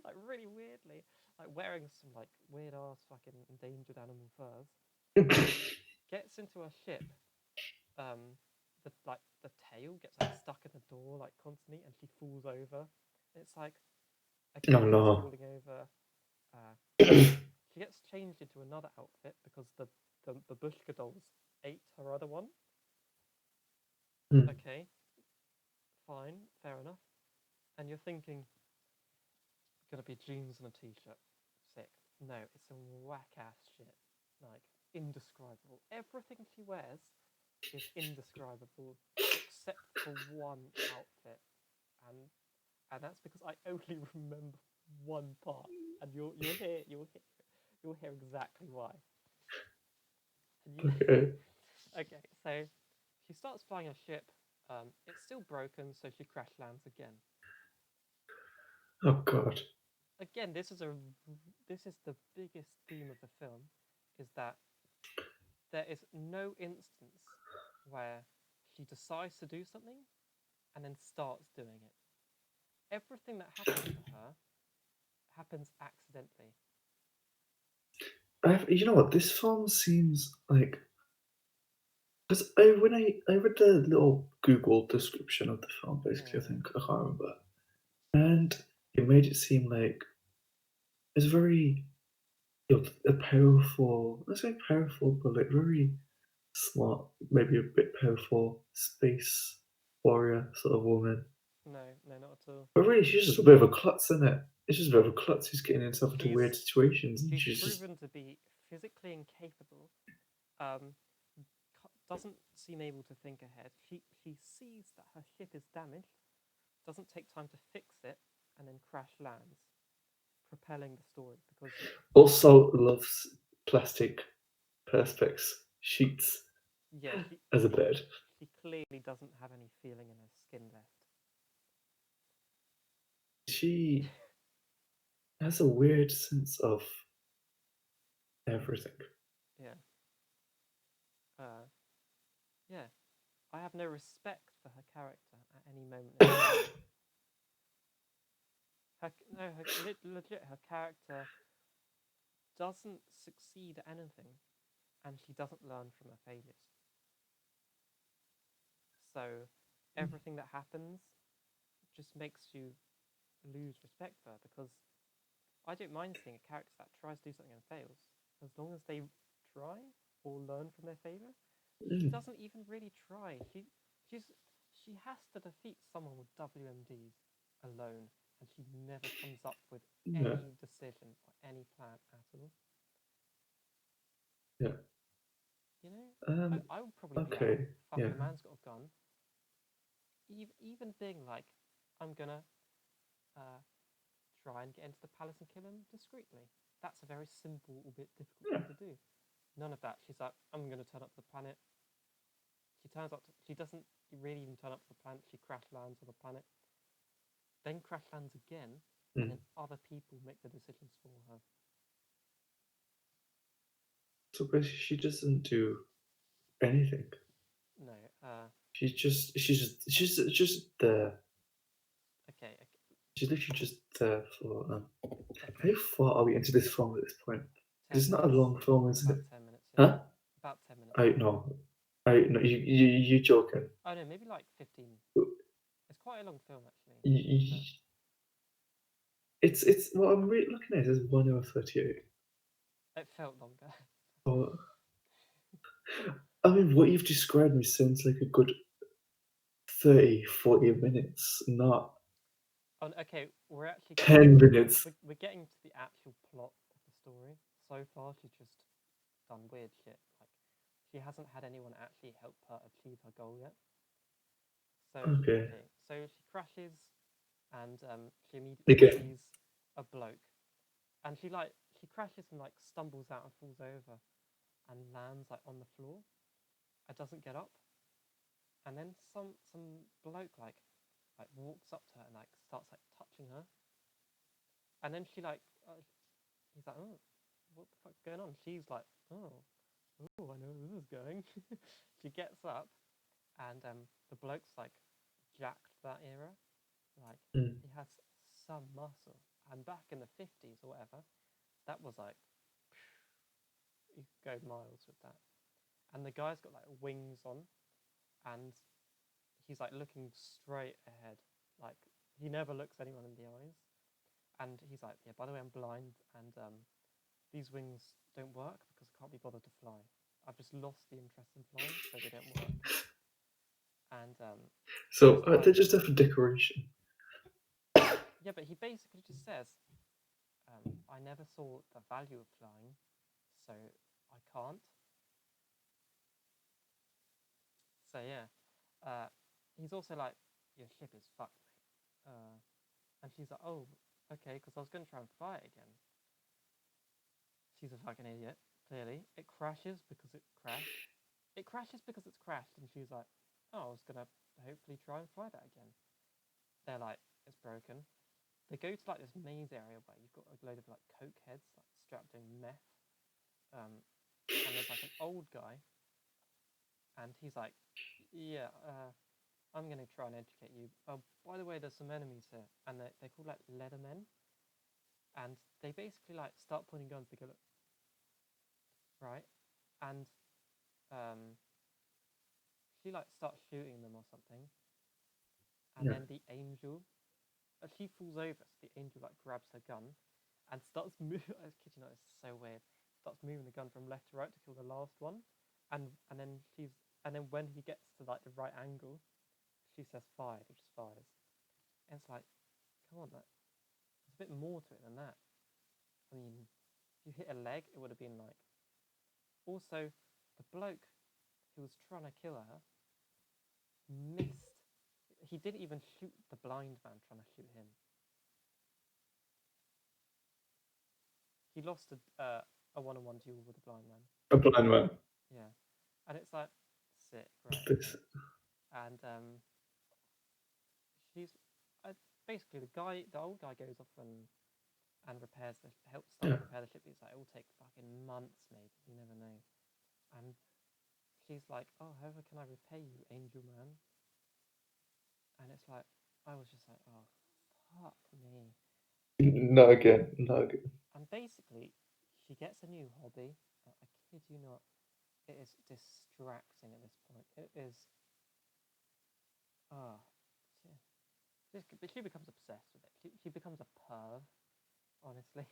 like really weirdly, like wearing some like weird ass fucking endangered animal furs. Gets into a ship. Um, the tail gets like stuck in the door like constantly, and she falls over. And it's like, No, okay, she's no. falling over. Uh, she gets changed into another outfit because the Bushka dolls ate her other one. Hmm. Okay, fine, fair enough. And you're thinking, gonna be jeans and a t-shirt. Sick. No, it's some whack ass shit. Like, indescribable. Everything she wears is indescribable except for one outfit. And and that's because I only remember one part. And you'll hear exactly why. And you Okay. okay, so she starts flying a ship. It's still broken, so she crash lands again. Oh God. Again, this is the biggest theme of the film, is that there is no instance where she decides to do something and then starts doing it. Everything that happens to her happens accidentally. You know what? This film seems like, because I read the little Google description of the film, basically, I Mm, think I can't remember, and it made it seem like it's very a powerful, let's say powerful, but like very smart, maybe a bit powerful space warrior sort of woman. No, no, not at all. But really, she's just a bit of a klutz, isn't it? It's just a bit of a klutz who's getting himself into She's weird situations, and she's she's just proven to be physically incapable. Um, doesn't seem able to think ahead. She sees that her ship is damaged, doesn't take time to fix it, and then crash lands, propelling the story because also loves plastic perspex sheets yeah, as a bed. she clearly doesn't have any feeling in her skin left. She has a weird sense of everything. Yeah. Uh, yeah. I have no respect for her character at any moment in the film. Her, no, legit, her character doesn't succeed at anything, and she doesn't learn from her failures. So everything that happens just makes you lose respect for her because I don't mind seeing a character that tries to do something and fails, as long as they try or learn from their failure. She Mm, doesn't even really try. She's she has to defeat someone with WMDs alone, and she never comes up with yeah. any decision or any plan at all. Yeah. You know, Um. I would probably be like, Okay. fuck, Yeah. the man's got a gun. Even being like, I'm gonna uh, try and get into the palace and kill him discreetly. That's a very simple, albeit difficult Yeah. thing to do. None of that. She's like, I'm gonna turn up to the planet. She turns up. She doesn't really even turn up to the planet. She crash lands on the planet, then crash lands again, and Mm. then other people make the decisions for her. So basically, she doesn't do anything. No. She's just there. Okay. Okay. She's literally just there for. How Okay. far are we into this film at this point? 'Cause 10 it's not a minutes. long film, is About it? 10 minutes. Yeah. Huh? About 10 minutes. I no. I no. You joking? Oh no, maybe like 15. It's quite a long film actually, You, but you, it's what I'm really looking at is 1 hour 38. it felt longer. Oh, I mean, what you've described me sounds like a good 30, 40 minutes, not Oh, okay, we're actually getting 10 minutes. we're getting to the actual plot of the story. So far, she's just done weird shit. Like she hasn't had anyone actually help her achieve her goal yet. So Okay. okay, so she crashes, and she immediately Again. sees a bloke, and she crashes and like stumbles out and falls over, and lands like on the floor. And doesn't get up, and then some bloke like walks up to her and like starts like touching her, and then he's like, oh, what the fuck's going on? She's like, oh, I know where this is going. She gets up, and the bloke's like jacked that era. Like Mm, he has some muscle, and back in the 50s or whatever, that was like you could go miles with that. And the guy's got like wings on, and he's like looking straight ahead. Like he never looks anyone in the eyes. And he's like, yeah, by the way, I'm blind, and these wings don't work because I can't be bothered to fly. I've just lost the interest in flying, so they don't work. And so she's they're like, just there for decoration. yeah, but he basically just says, I never saw the value of flying, so I can't. So yeah, he's also like, your ship is fucked, mate. And she's like, oh, okay, because I was going to try and fly it again. She's a fucking idiot. Clearly, it crashes because it crashed. It crashes because it's crashed, and she's like, oh, I was gonna hopefully try and fly that again. They're like, it's broken. They go to like this maze area where you've got a load of like coke heads like strapped doing meth. And there's like an old guy, and he's like, yeah, I'm gonna try and educate you. Oh, by the way, there's some enemies here, and they're called like Leathermen, and they basically like start pointing guns. They go, look, right, and um, she like starts shooting them or something, and Yeah. then the angel, she falls over, so the angel like grabs her gun, and starts moving. I kid you not, it's so weird. Starts moving the gun from left to right to kill the last one, and then and then when he gets to like the right angle, she says fired, he just fires. And it's like, come on, there's a bit more to it than that. I mean, if you hit a leg, it would have been like. Also, the bloke who was trying to kill her missed. He didn't even shoot the blind man trying to shoot him. He lost a one-on-one duel with a blind man. A blind man. Yeah, and it's like, sick, right? This. Okay. And she's basically the old guy goes off and repairs starts Yeah. to repair the ship. He's like, it will take fucking months, maybe. You never know. And she's like, oh, however can I repay you, angel man? And it's like, I was just like, oh, fuck me. Not again. Not again. And basically, she gets a new hobby. I kid you not, it is distracting at this point. It is. Ah, she becomes obsessed with it. She becomes a perv. Honestly,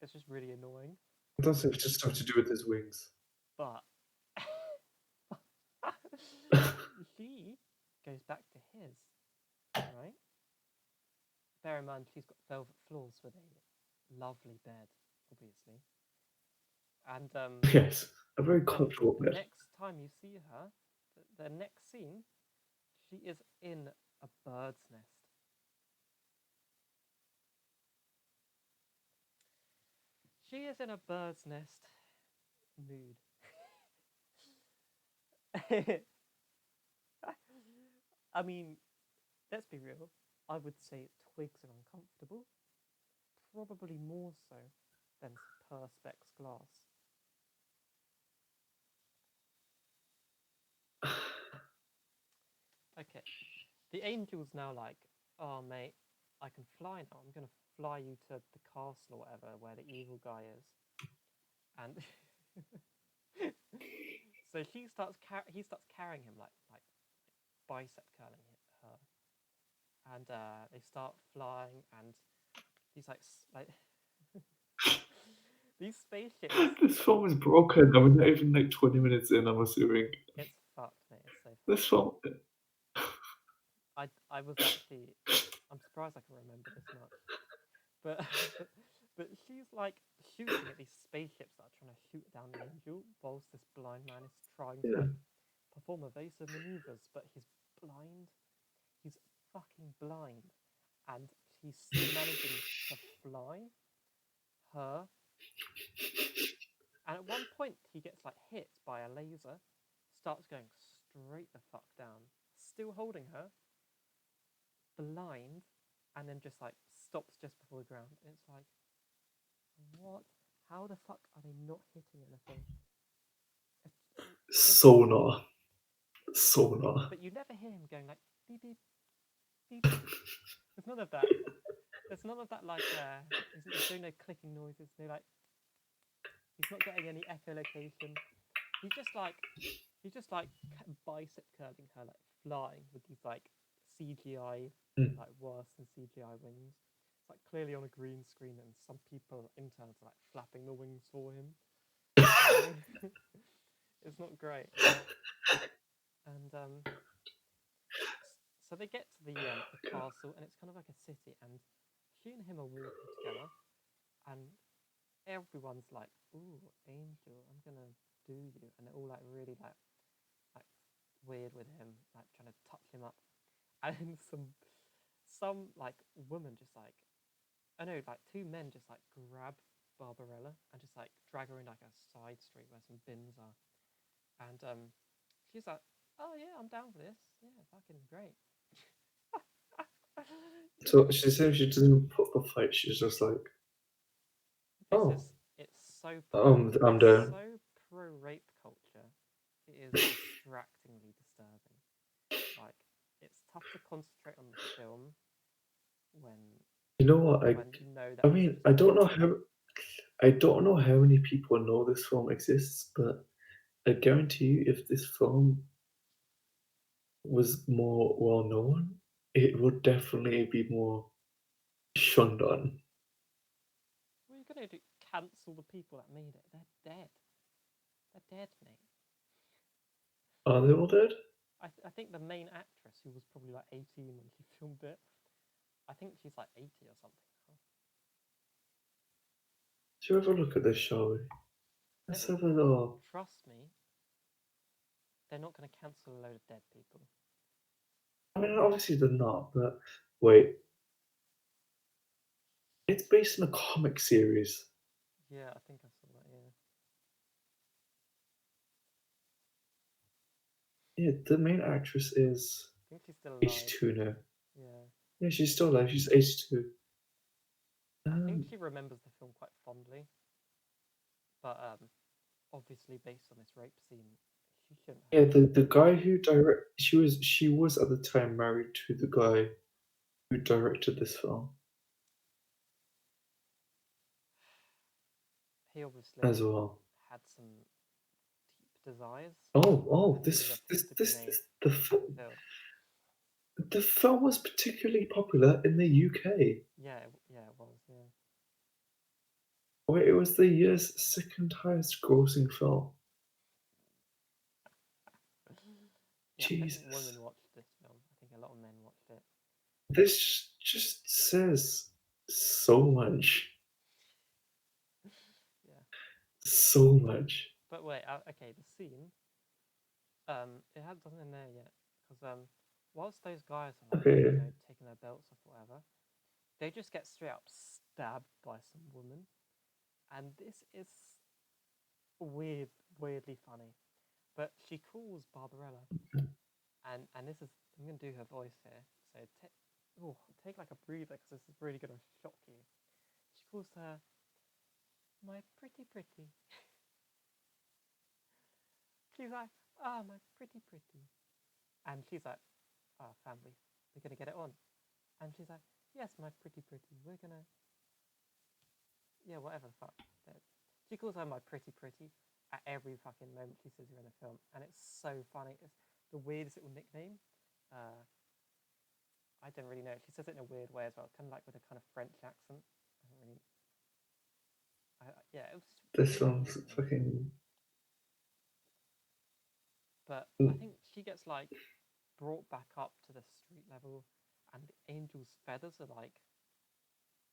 it's just really annoying. I don't think it's just something to do with his wings. But she goes back to his, right? Bear in mind, she's got velvet floors with a lovely bed, obviously. And Yes, a very and comfortable the bed. next time you see her, the next scene, she is in a bird's nest. She is in a bird's nest mood. I mean, let's be real. I would say twigs are uncomfortable, probably more so than perspex glass. Okay, the angel's now like, oh mate, I can fly now. I'm gonna fly you to the castle or whatever where the evil guy is, and so he starts carrying him like bicep curling her, and they start flying, and he's like these spaceships. This film is broken, and we're not even like 20 minutes in, I'm assuming. It's fucked, mate. It's so This fucked. film. I was actually. I'm surprised I can remember this much. But but she's like shooting at these spaceships that are trying to shoot down the angel, whilst this blind man is trying to Yeah. like perform evasive maneuvers, but he's blind. He's fucking blind, and he's still managing to fly her. And at one point, he gets like hit by a laser, starts going straight the fuck down, still holding her, blind, and then just like stops just before the ground. And it's like, what? How the fuck are they not hitting anything? Sonar. Sonar. But you never hear him going like beep beep beep. There's none of that. There's none of that like there's no clicking noises. No like he's not getting any echolocation. He's just like bicep curling her like flying with these like CGI Mm. like worse than CGI wings. It's like clearly on a green screen, and some people interns are like flapping the wings for him. It's not great. And so they get to the castle, and it's kind of like a city, and she and him are walking together, and everyone's like, "Ooh, Angel, I'm gonna do you," and they're all like really like weird with him, like trying to touch him up, and some like woman just like I know like two men just like grab Barbarella and just like drag her in like a side street where some bins are, and she's like, "Oh yeah, I'm down for this. Yeah, fucking great." So she says she doesn't put up a fight, she's just like, This oh, is I'm it's down. so pro rape culture. It is distractingly disturbing. Like it's tough to concentrate on the film when You know what? you know I that this mean, was made. I don't know how many people know this film exists, but I guarantee you, if this film was more well known, it would definitely be more shunned on. gonna do cancel the people that made it. They're dead. They're dead, mate. Are they all dead? I think the main actress, who was probably like 18 when she filmed it, I think she's like 80 or something now. Do you have a look at this, shall we? Let's have a look. Trust me, they're not going to cancel a load of dead people. I mean, obviously they're not, but wait. It's based on a comic series. Yeah, I think I saw that. Yeah, Yeah, the main actress is I think she's still alive. 82 now. Yeah, Yeah, she's still alive. She's 82. I think she remembers the film quite fondly, but obviously based on this rape scene, she shouldn't Yeah, have. the guy who she was at the time married to the guy who directed this film He obviously as well. had some deep desires, Oh, and needed a this film this to be this, made this the to film. fulfill. The film was particularly popular in the UK, Yeah, it was. Yeah, where it was the year's second highest grossing film. yeah. I think Jesus. women watched this film. I think a lot of men watched it. This just says so much. Yeah, So much. but wait. Okay, the scene. It doesn't in there yet because whilst those guys are like Okay. taking their belts off or whatever, they just get straight up stabbed by some woman, and this is weirdly funny. But she calls Barbarella, and this is I'm gonna do her voice here. So take like a breather because this is really gonna shock you. She calls her my pretty pretty. She's like, my pretty pretty, and she's like, family, we're gonna get it on. And she's like, yes, my pretty pretty, we're gonna, yeah, whatever the fuck. She calls her my pretty pretty at every fucking moment she sees her in the film, and it's so funny. It's the weirdest little nickname. Uh, I don't really know. She says it in a weird way as well, kind of like with a kind of French accent. I don't really. Yeah, it was This weird film's nickname. fucking. But I think she gets like brought back up to the street level, and the angel's feathers are like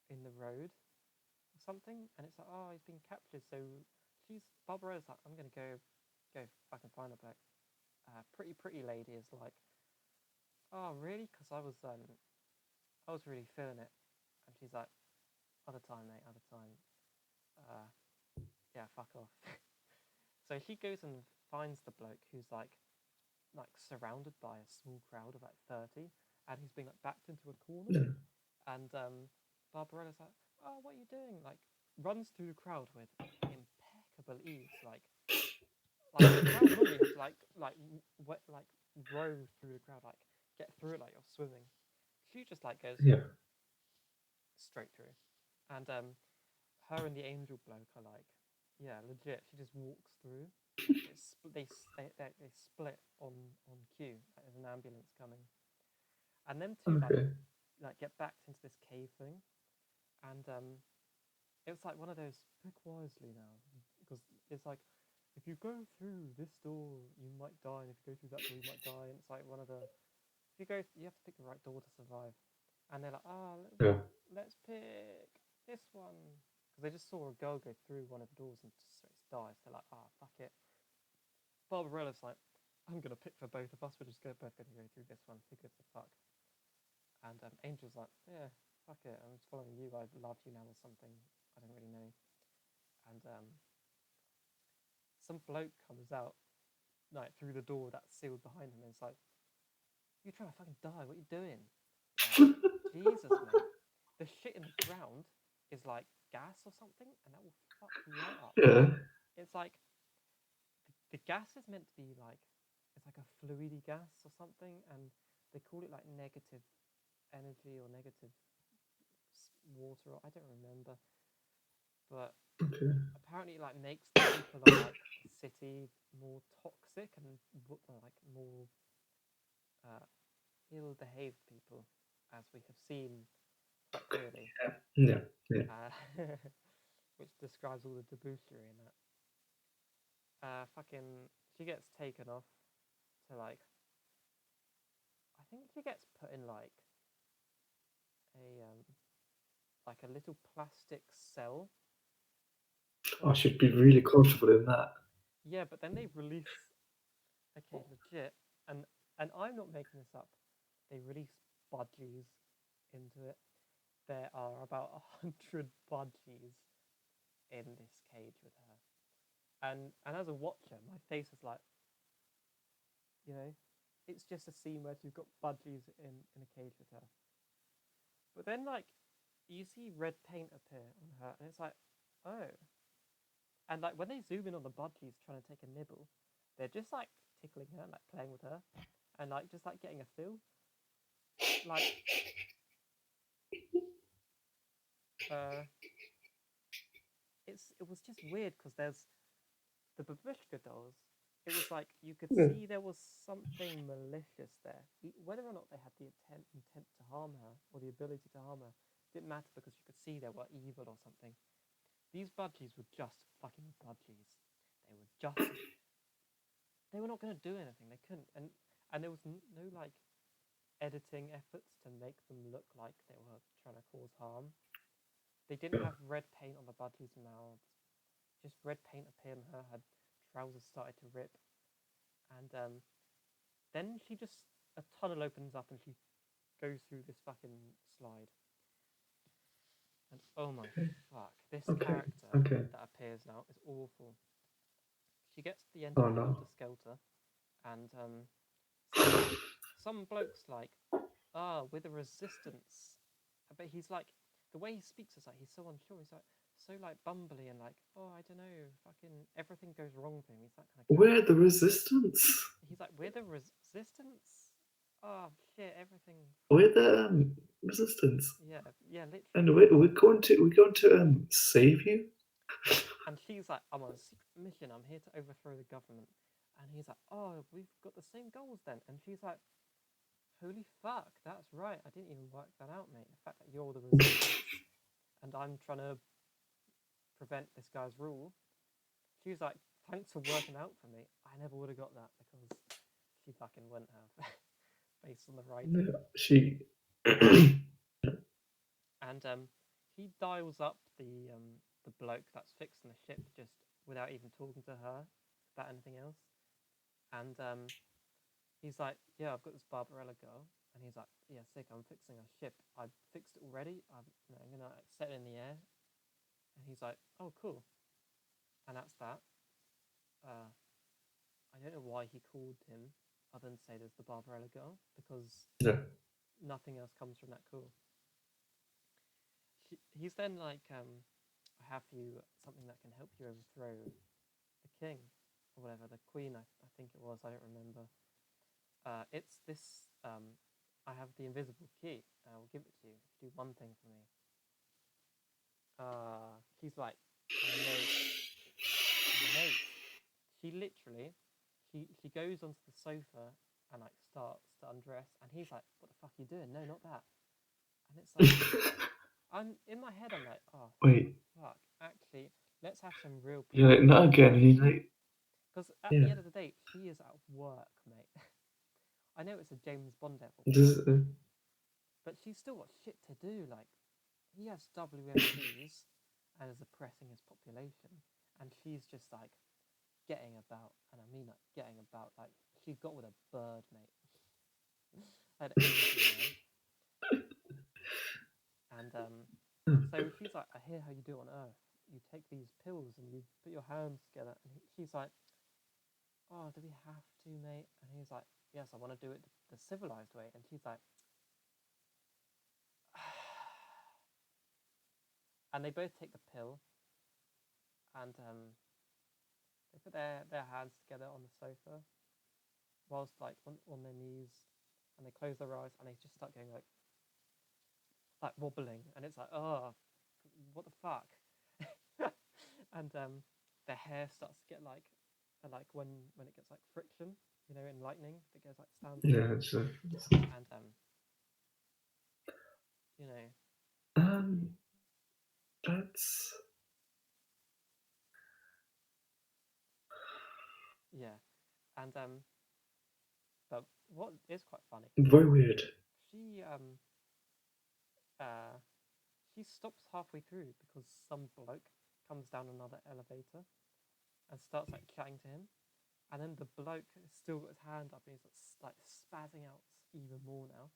in the road or something, and it's like, oh, he's been captured. So Barbarella's like, I'm gonna go fucking find her. But pretty lady is like, oh, really? Because I was really feeling it, and she's like, other time, mate, other time. Uh, yeah, fuck off. So she goes and finds the bloke who's like surrounded by a small crowd of like 30, and he's being like backed into a corner, Yeah. and Barbarella's like, oh, what are you doing? Like runs through the crowd with impeccable ease, like the crowd normally have to like row through the crowd, like get through it like you're swimming. She just like goes Yeah. straight through, and her and the angel bloke are like, yeah, legit. She just walks through. They split on cue. Like there's an ambulance coming, and them two Okay. like get backed into this cave thing, and it was like one of those pick wisely now because it's like if you go through this door you might die, and if you go through that door you might die, and it's like one of the if you go you have to pick the right door to survive, and they're like, Yeah. let's pick this one because they just saw a girl go through one of the doors and straight dies. They're like, fuck it. Barbarella's like, I'm gonna pick for both of us. We're just both gonna go through this one. Who gives a fuck? And Angel's like, yeah, fuck it. I'm just following you. I love you now or something. I don't really know. And some bloke comes out like through the door that's sealed behind him, and it's like, you're trying to fucking die. What are you doing? Like, Jesus, mate. The shit in the ground is like gas or something, and that will fuck you right up. Yeah. It's like the gas is meant to be like it's like a fluidy gas or something, and they call it like negative energy or negative water. I don't remember, but Okay. apparently it like makes the people of like the city more toxic and like more uh, ill-behaved people, as we have seen quite clearly. Yeah. Yeah. Uh, which describes all the debauchery in it. Fucking, she gets taken off to like, I think she gets put in a like a little plastic cell. I should be really comfortable in that. Yeah, but then they release. Okay, legit, and I'm not making this up. They release budgies into it. There are about 100 budgies in this cage with her, and as a watcher, my face is like, you know, it's just a scene where she's got budgies in a cage with her. But then like you see red paint appear on her, and it's like, oh. And like when they zoom in on the budgies trying to take a nibble, they're just like tickling her, like playing with her, and like just like getting a feel. Like uh, it was just weird because there's the babushka dolls. It was like you could Yeah. see there was something malicious there. Whether or not they had the intent to harm her or the ability to harm her didn't matter because you could see they were evil or something. These budgies were just fucking budgies. They were just. They were not going to do anything. They couldn't, and there was no like editing efforts to make them look like they were trying to cause harm. They didn't have red paint on the budgies' mouths. Just red paint appeared on her. Her trousers started to rip, and then she just a tunnel opens up and she goes through this fucking slide. And oh my fuck, this Okay. character Okay. that appears now is awful. She gets to the end of Oh the no. Helter Skelter, and some bloke's like, with a resistance, but he's like, the way he speaks is like he's so unsure. He's like so like bumbly and like, oh, I don't know, fucking everything goes wrong for him. He's that kind of Where character. the resistance? He's like, we're the resistance. Oh shit, everything. Where the resistance? Yeah, yeah, And literally. we're going to save you. And she's like, I'm on a secret mission. I'm here to overthrow the government. And he's like, oh, we've got the same goals then. And she's like, holy fuck, that's right. I didn't even work that out, mate. The fact that you're the resistance and I'm trying to prevent this guy's rule. She was like, thanks for working out for me. I never would have got that because she fucking wouldn't have, based on the writing. Yeah, she. And he dials up the bloke that's fixing the ship just without even talking to her about anything else. And he's like, yeah, I've got this Barbarella girl. And he's like, yeah, sick, I'm fixing a ship. I've fixed it already. I'm going to set it in the air. And he's like, oh, cool. And that's that. Uh, I don't know why he called him other than say there's the Barbarella girl because Yeah. nothing else comes from that call. He's then like, I have you something that can help you overthrow the king or whatever, the queen, I think it was, I don't remember. It's this, I have the invisible key, I will give it to you if you do one thing for me. She's like, mate. She literally, she goes onto the sofa and like starts to undress, and he's like, "What the fuck are you doing? No, not that." And it's like, I'm in my head, I'm like, "Oh Wait. fuck, actually, let's have some real You're like, people not again. And conversation." he's like, Because at the yeah. end of the day, she is at work, mate. I know it's a James Bond level This plot, is, but she's still got shit to do. Like, he has WMDs and is oppressing his population, and she's just like getting about, and I mean like getting about, like she got with a bird, mate. Had energy, man. And so she's like, I hear how you do it on Earth. You take these pills and you put your hands together. And she's like, oh, do we have to, mate? And he's like, yes, I want to do it the civilized way. And she's like, and they both take the pill, and they put their hands together on the sofa, whilst like on their knees, and they close their eyes, and they just start going like wobbling, and it's like, oh, what the fuck? And their hair starts to get like when it gets like friction, you know, in lightning, that goes like stands on yeah. end, It's, and you know, um, that's. Yeah, and but what is quite funny is Very weird. she uh she stops halfway through because some bloke comes down another elevator and starts like chatting to him, and then the bloke has still got his hand up and he's like spazzing out even more now,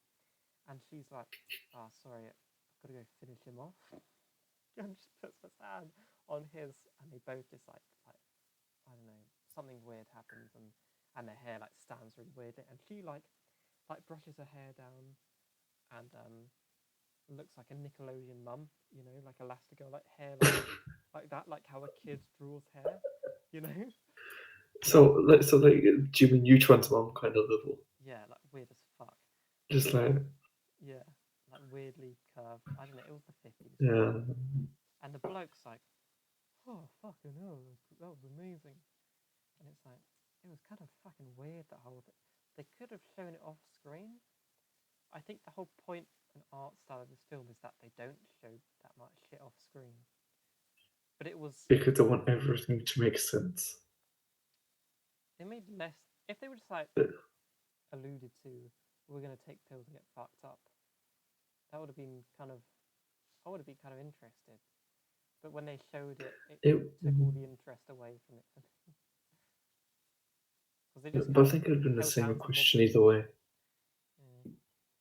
and she's like, "Ah, sorry, I've got to go finish him off," and she puts his hand on his, and they both just like I don't know, something weird happens, and their hair like stands really weirdly, and she like brushes her hair down and looks like a Nickelodeon mum, you know, like Elastigirl, like hair like that, like how a kid draws hair, you know. So, do you mean Neutron's mom kind of level? Yeah, like weird as fuck. Just like, Yeah, like weirdly curved. I don't know. It was the 50s, right? yeah, And the bloke's like, "Oh fucking hell, that was amazing." And it's like, it was kind of fucking weird that whole thing. They could have shown it off screen. I think the whole point and art style of this film is that they don't show that much shit off screen. But it was, because I want everything to make sense. it made less. If they were just like alluded to, we're gonna take pills and get fucked up, that would have been kind of, I would have been kind of interested. But when they showed it, it It, took all the interest away from it for me. Because they just but I think it would have been the held same hands and mobbed question him. either way. Yeah. Yeah.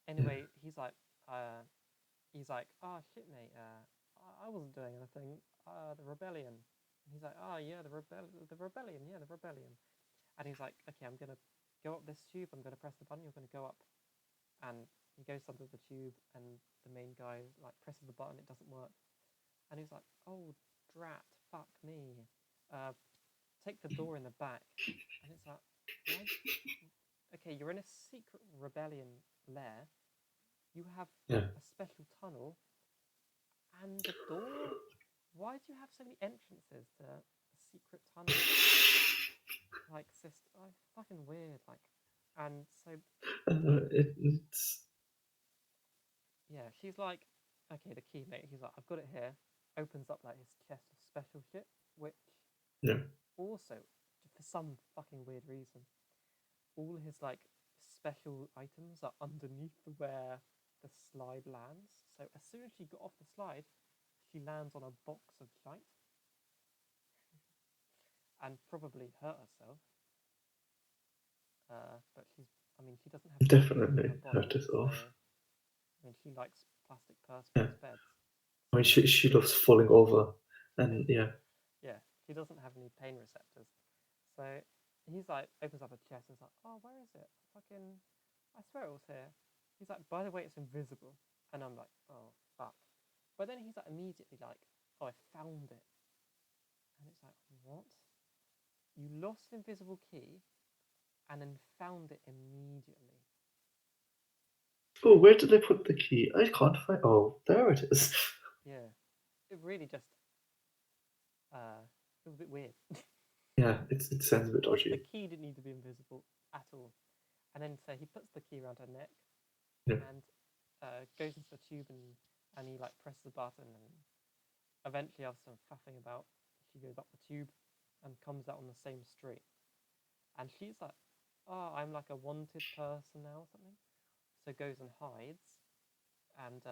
Anyway, he's like, oh shit, mate. I wasn't doing anything. The rebellion. And he's like, oh yeah, the rebellion. Yeah, the rebellion. And he's like, okay, I'm gonna go up this tube. I'm gonna press the button. You're gonna go up. And he goes under the tube, and the main guy like presses the button. It doesn't work. And he's like, oh drat, fuck me. Uh, take the door in the back. And it's like, why? Okay, you're in a secret rebellion lair. You have Yeah. a special tunnel and a door. Why do you have so many entrances to a secret tunnel? Like, sister, oh, fucking weird. Like, and so It's yeah, she's like, okay, the key, mate. He's like, I've got it here. Opens up like his chest of special shit, which yeah. also, for some fucking weird reason, all his like special items are underneath where the slide lands. So as soon as she got off the slide, she lands on a box of shite and probably hurt herself. But I mean, she doesn't have anything on Definitely her hurt body, us so off. I mean, she likes plastic Yeah. perspex beds. I So mean, she loves falling over, and yeah, yeah, she doesn't have any pain receptors. So he's like, opens up a chest and is like, oh, where is it? Fucking, I swear it was here. He's like, by the way, it's invisible. And I'm like, oh, fuck. But then he's like, immediately like, oh, I found it. And it's like, what? You lost an invisible key and then found it immediately. oh, where did they put the key? I can't find. Oh, there it is. Yeah. It really just, it was a bit weird. Yeah, it sounds a bit Also, the dodgy. key didn't need to be invisible at all. And then so he puts the key around her neck Yeah. and goes into the tube and he like presses the button and eventually after some faffing about, she goes up the tube and comes out on the same street. And she's like, oh, I'm like a wanted person now or something. So goes and hides. And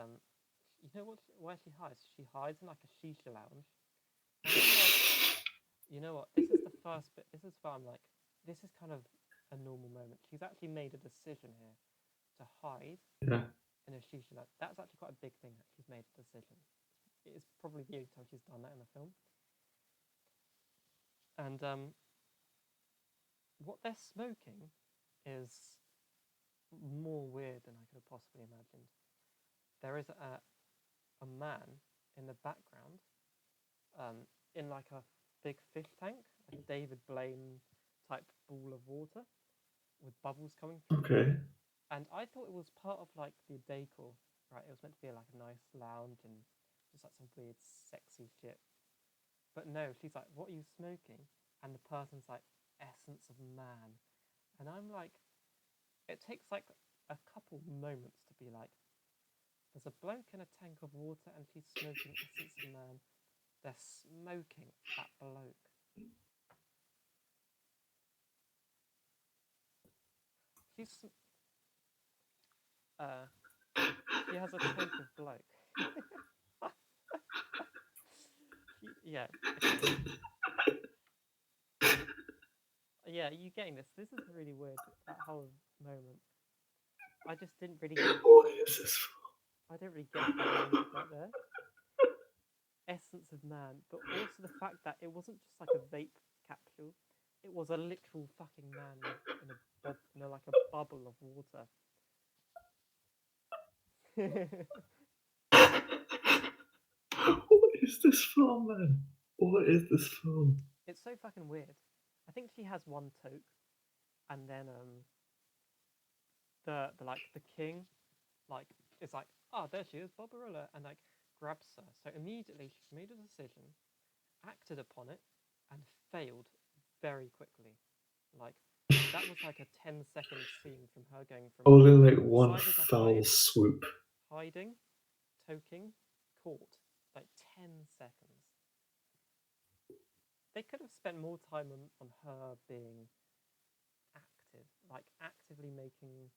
you know where she hides? She hides in like a shisha lounge. And I'm like, you know what? This is the first bit. This is where I'm like, this is kind of a normal moment. She's actually made a decision here to hide Yeah. in a shisha lounge. That's actually quite a big thing that she's made a decision. It is probably the only time she's done that in the film. And what they're smoking is more weird than I could have possibly imagined. There is a man in the background in like a big fish tank, like a David Blaine type ball of water with bubbles coming through. Okay. And I thought it was part of like the decor, right? It was meant to be like a nice lounge and just like some weird sexy shit. But no, she's like, what are you smoking? And the person's like, essence of man. And I'm like, it takes like a couple moments to be like, there's a bloke in a tank of water and she's smoking essence of man. They're smoking that bloke. she's uh she has a type of bloke. Yeah, okay. Yeah, are you getting this? This is really weird. That whole moment. I just didn't really get. What is this I don't really get the like the essence of man, but also the fact that it wasn't just like a vape capsule. It was a literal fucking man in a bob, no, like a bubble of water. What is this film, man? What is this film? It's so fucking weird. I think she has one toke, and then the like the king like is like, oh, there she is, Barbarella, and like grabs her. So immediately she's made a decision, acted upon it, and failed very quickly. Like that was like a 10-second scene from her going from All in like one deciding to foul swoop. hiding, toking, caught. Like 10 seconds. They could have spent more time on her being active, like actively making,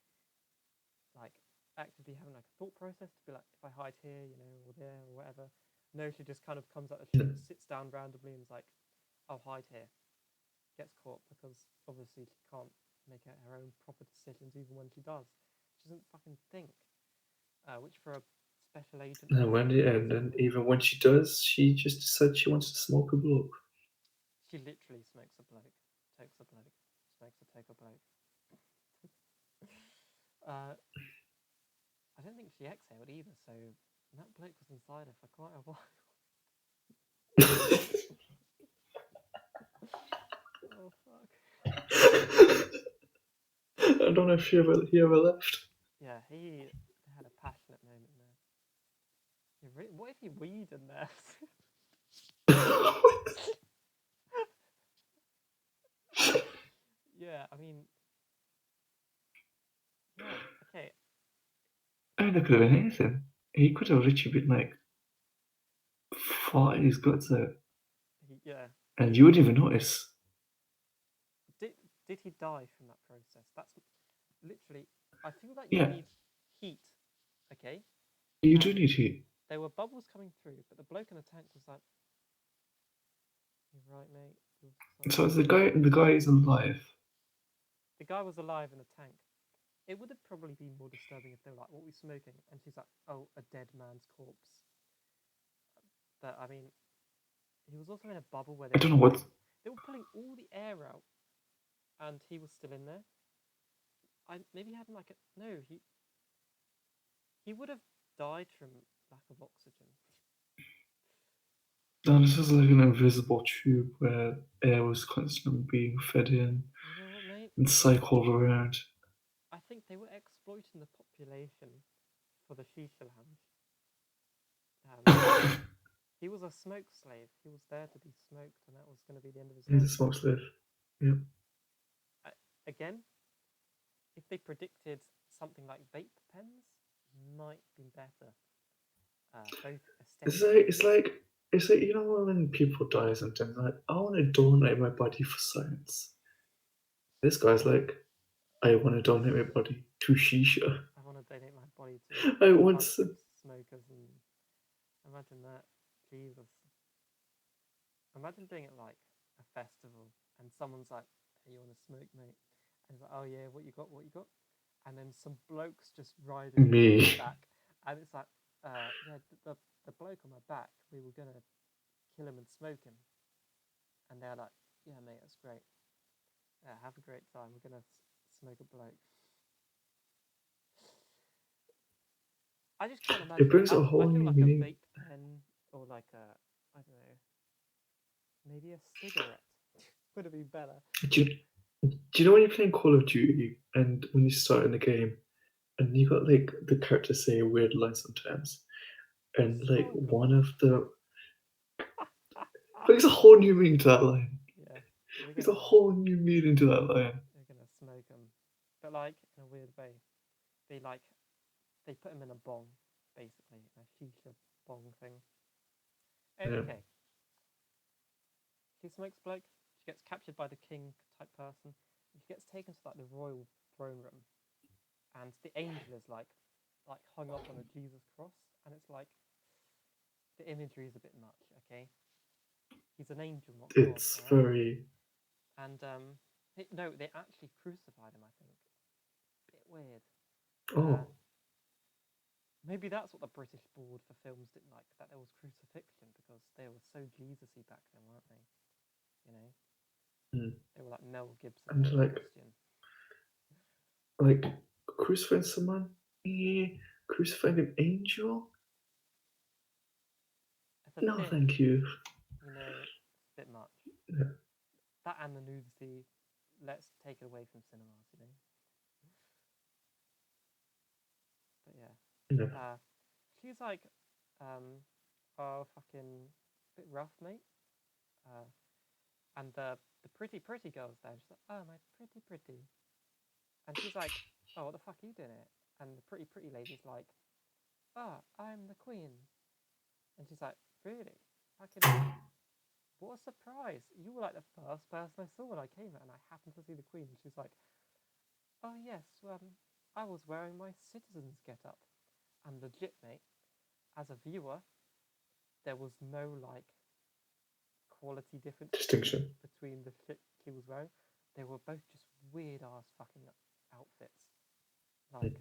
like actively having like a thought process to be like, if I hide here, you know, or there, or whatever. No, she just kind of comes out of the shit, sits down randomly, and is like, I'll hide here. Gets caught because obviously she can't make her own proper decisions, even when she does. She doesn't fucking think. Which for a special agent And person, when it, and is then weird. even when she does, she just decides she wants to smoke a bloke. She literally smokes a bloke, takes a bloke, smokes a take a bloke. I don't think she exhaled either, so that bloke was inside her for quite a while. Oh fuck. I don't know if he ever left. Yeah, he had a passionate moment there. What if he weed in there? Yeah, I mean, yeah, okay. I mean, that could have been anything. He could have literally been like farting his guts out, Yeah. and you wouldn't even notice. Did did he die from that process? That's literally. I feel like you Yeah, need heat, okay? you do And need heat. there were bubbles coming through, but the bloke in the tank was like, "You're right, mate. You're so So right." the guy is alive. The guy was alive in the tank. It would have probably been more disturbing if they were like, "What are we smoking?" And she's like, "Oh, a dead man's corpse." But I mean, he was also in a bubble where I don't know what. they were pulling all the air out, and he was still in there. Maybe he had like a no. He would have died from lack of oxygen. No, this was like an invisible tube where air was constantly being fed in You know what, mate? and cycled around. I think they were exploiting the population for the shisha lounge. He was a smoke slave. He was there to be smoked, and that was going to be the end of his He's a life. smoke slave. Yeah. Again, if they predicted something like vape pens, might be better. Both It's aesthetically. like it's like it's like you know when people die sometimes like I want to donate my body for science. This guy's like I want to donate my body to shisha. I want to donate my body to I a want bunch of some. smokers, and imagine that. Jesus. Imagine being at like a festival and someone's like, "Hey, you want to smoke, mate?" And it's like, "Oh yeah, what you got? What you got?" And then some blokes just riding on Me. your back, and it's like, "Yeah, the bloke on my back, we were gonna kill him and smoke him." And they're like, "Yeah, mate, that's great. Yeah, have a great time. We're gonna smoke a bloke." I just can't It imagine. brings a I whole feel new like a meaning. vape pen or like a, I don't know, maybe a cigarette would have been better. Do you, do you know when you're playing Call of Duty and when you start in the game and you got like the characters say a weird line sometimes and like Smoke 'em. one of the brings a whole new meaning to that line. Yeah, we're There's a gonna whole new meaning to that line. smoke them, but like in a weird way. They like they put him in a bong, basically a shisha bong thing. Yeah. Okay, she smokes bloke. She gets captured by the king type person. And she gets taken to like the royal throne room. and the angel is like hung up on a Jesus cross, and it's like the imagery is a bit much. Okay, he's an angel, not God. It's All right, very. and no, they actually crucified him. I think bit weird. Uh, Oh, maybe that's what the British board for films didn't like, that there was crucifixion because they were so Jesus-y back then, weren't they? You know, mm. they were like Mel Gibson And or Christian. like crucifying someone, yeah, crucifying an angel. It's a No, bit, thank you. it's a bit much. Yeah, That and the nudity, let's take it away from cinemas, But yeah, yeah. she's like, um, oh fucking bit rough, mate. Uh, and the pretty girl's there. She's like, oh my pretty, and she's like, oh what the fuck are you doing it? And the pretty lady's like, oh I'm the queen, and she's like, really? Fucking what a surprise! You were like the first person I saw when I came out, and I happened to see the queen. And she's like, oh yes, I was wearing my citizen's get up, and legit, mate. As a viewer, there was no like quality difference Distinction. between the shit she was wearing. They were both just weird ass fucking outfits. Like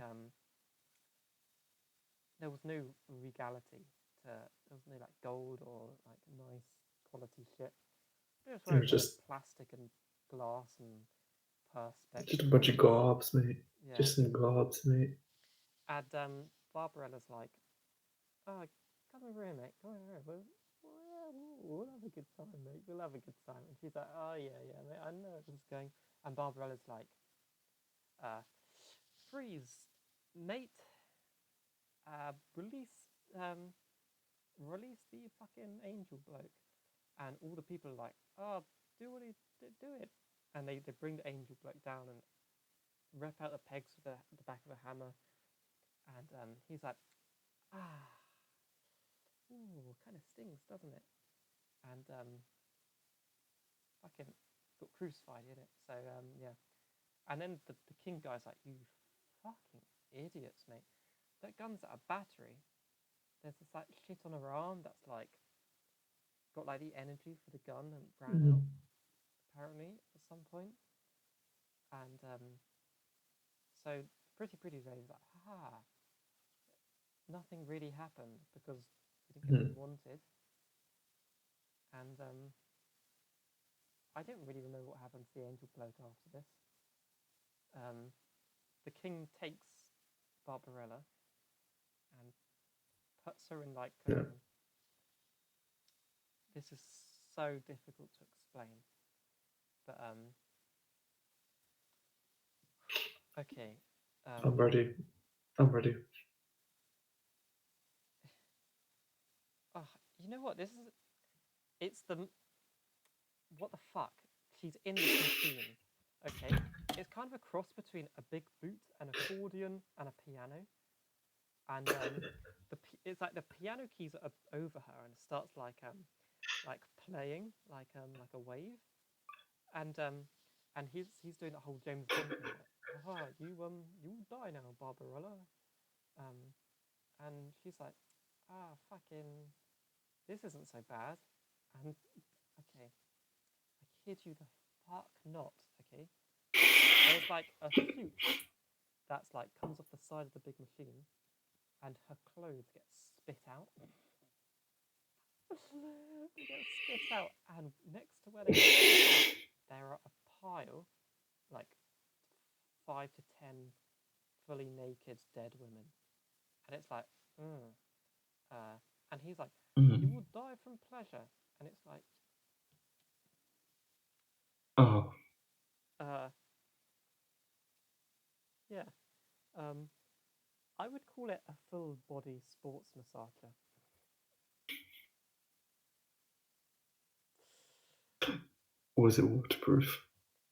there was no regality to, there was no like gold or like nice quality shit. They were just They were wearing kind of plastic and glass and perspex just a and bunch of things. gobs, mate. Yeah. Just some gobs, mate. And Barbarella's like, oh, come over here, mate. Come over here. We'll have a good time, mate. We'll have a good time. And she's like, oh yeah, mate. I know where this is going. And Barbarella's like, uh, freeze, mate. Release, release the fucking angel bloke. And all the people are like, oh, do what he do it. And they bring the angel bloke down and rip out the pegs with the back of a hammer. And he's like, ah, ooh, kind of stings, doesn't it? And fucking got crucified in it. So yeah. And then the king guy's like, you fucking idiots, mate. That gun's at a battery. There's this like shit on her arm that's like got like the energy for the gun and ran out Mm. apparently at some point. And so pretty lady's like, haha, nothing really happened because we didn't get what we Mm. wanted. And I don't really remember what happened to the angel bloke after this. Um, the king takes Barbarella and puts her in like Yeah. this is so difficult to explain, but okay, I'm um, ready. I'm ready. oh, you know what? This is it's the what the fuck? She's in this machine, okay? It's kind of a cross between a big boot, an accordion, and a piano, and it's like the piano keys are over her, and it starts like playing like a wave, and he's doing that whole James Bond thing, like, haha, you will die now, Barbarella, um, and she's like, ah, fucking, this isn't so bad, and okay, I kid you the fuck not, okay, there's like a chute that's like comes off the side of the big machine, and her clothes get spit out. They get spit out, and next to where they get spit out, there are a pile, like 5 to 10 fully naked dead women, and it's like, uh, and he's like, you Mm. will die from pleasure, and it's like, Oh, uh, yeah, um, I would call it a full body sports massager. was it waterproof?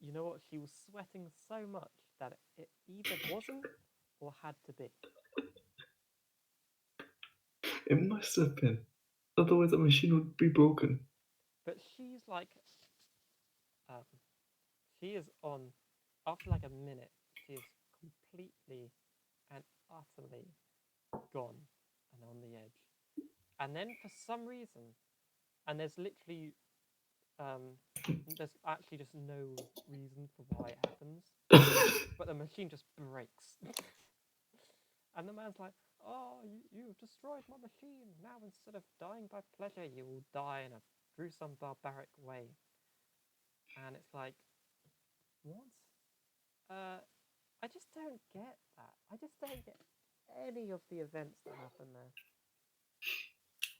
You know what? She was sweating so much that it either wasn't or had to be. It must have been. Otherwise, the machine would be broken. But she's like, um, she is on, after like a minute, she is completely. utterly gone and on the edge. And then for some reason, and there's actually just no reason for why it happens, but the machine just breaks. And the man's like, "Oh, you've destroyed my machine. Now instead of dying by pleasure, you will die in a gruesome, barbaric way." And it's like, what? Uh, I just don't get that. I just don't get any of the events that happen there.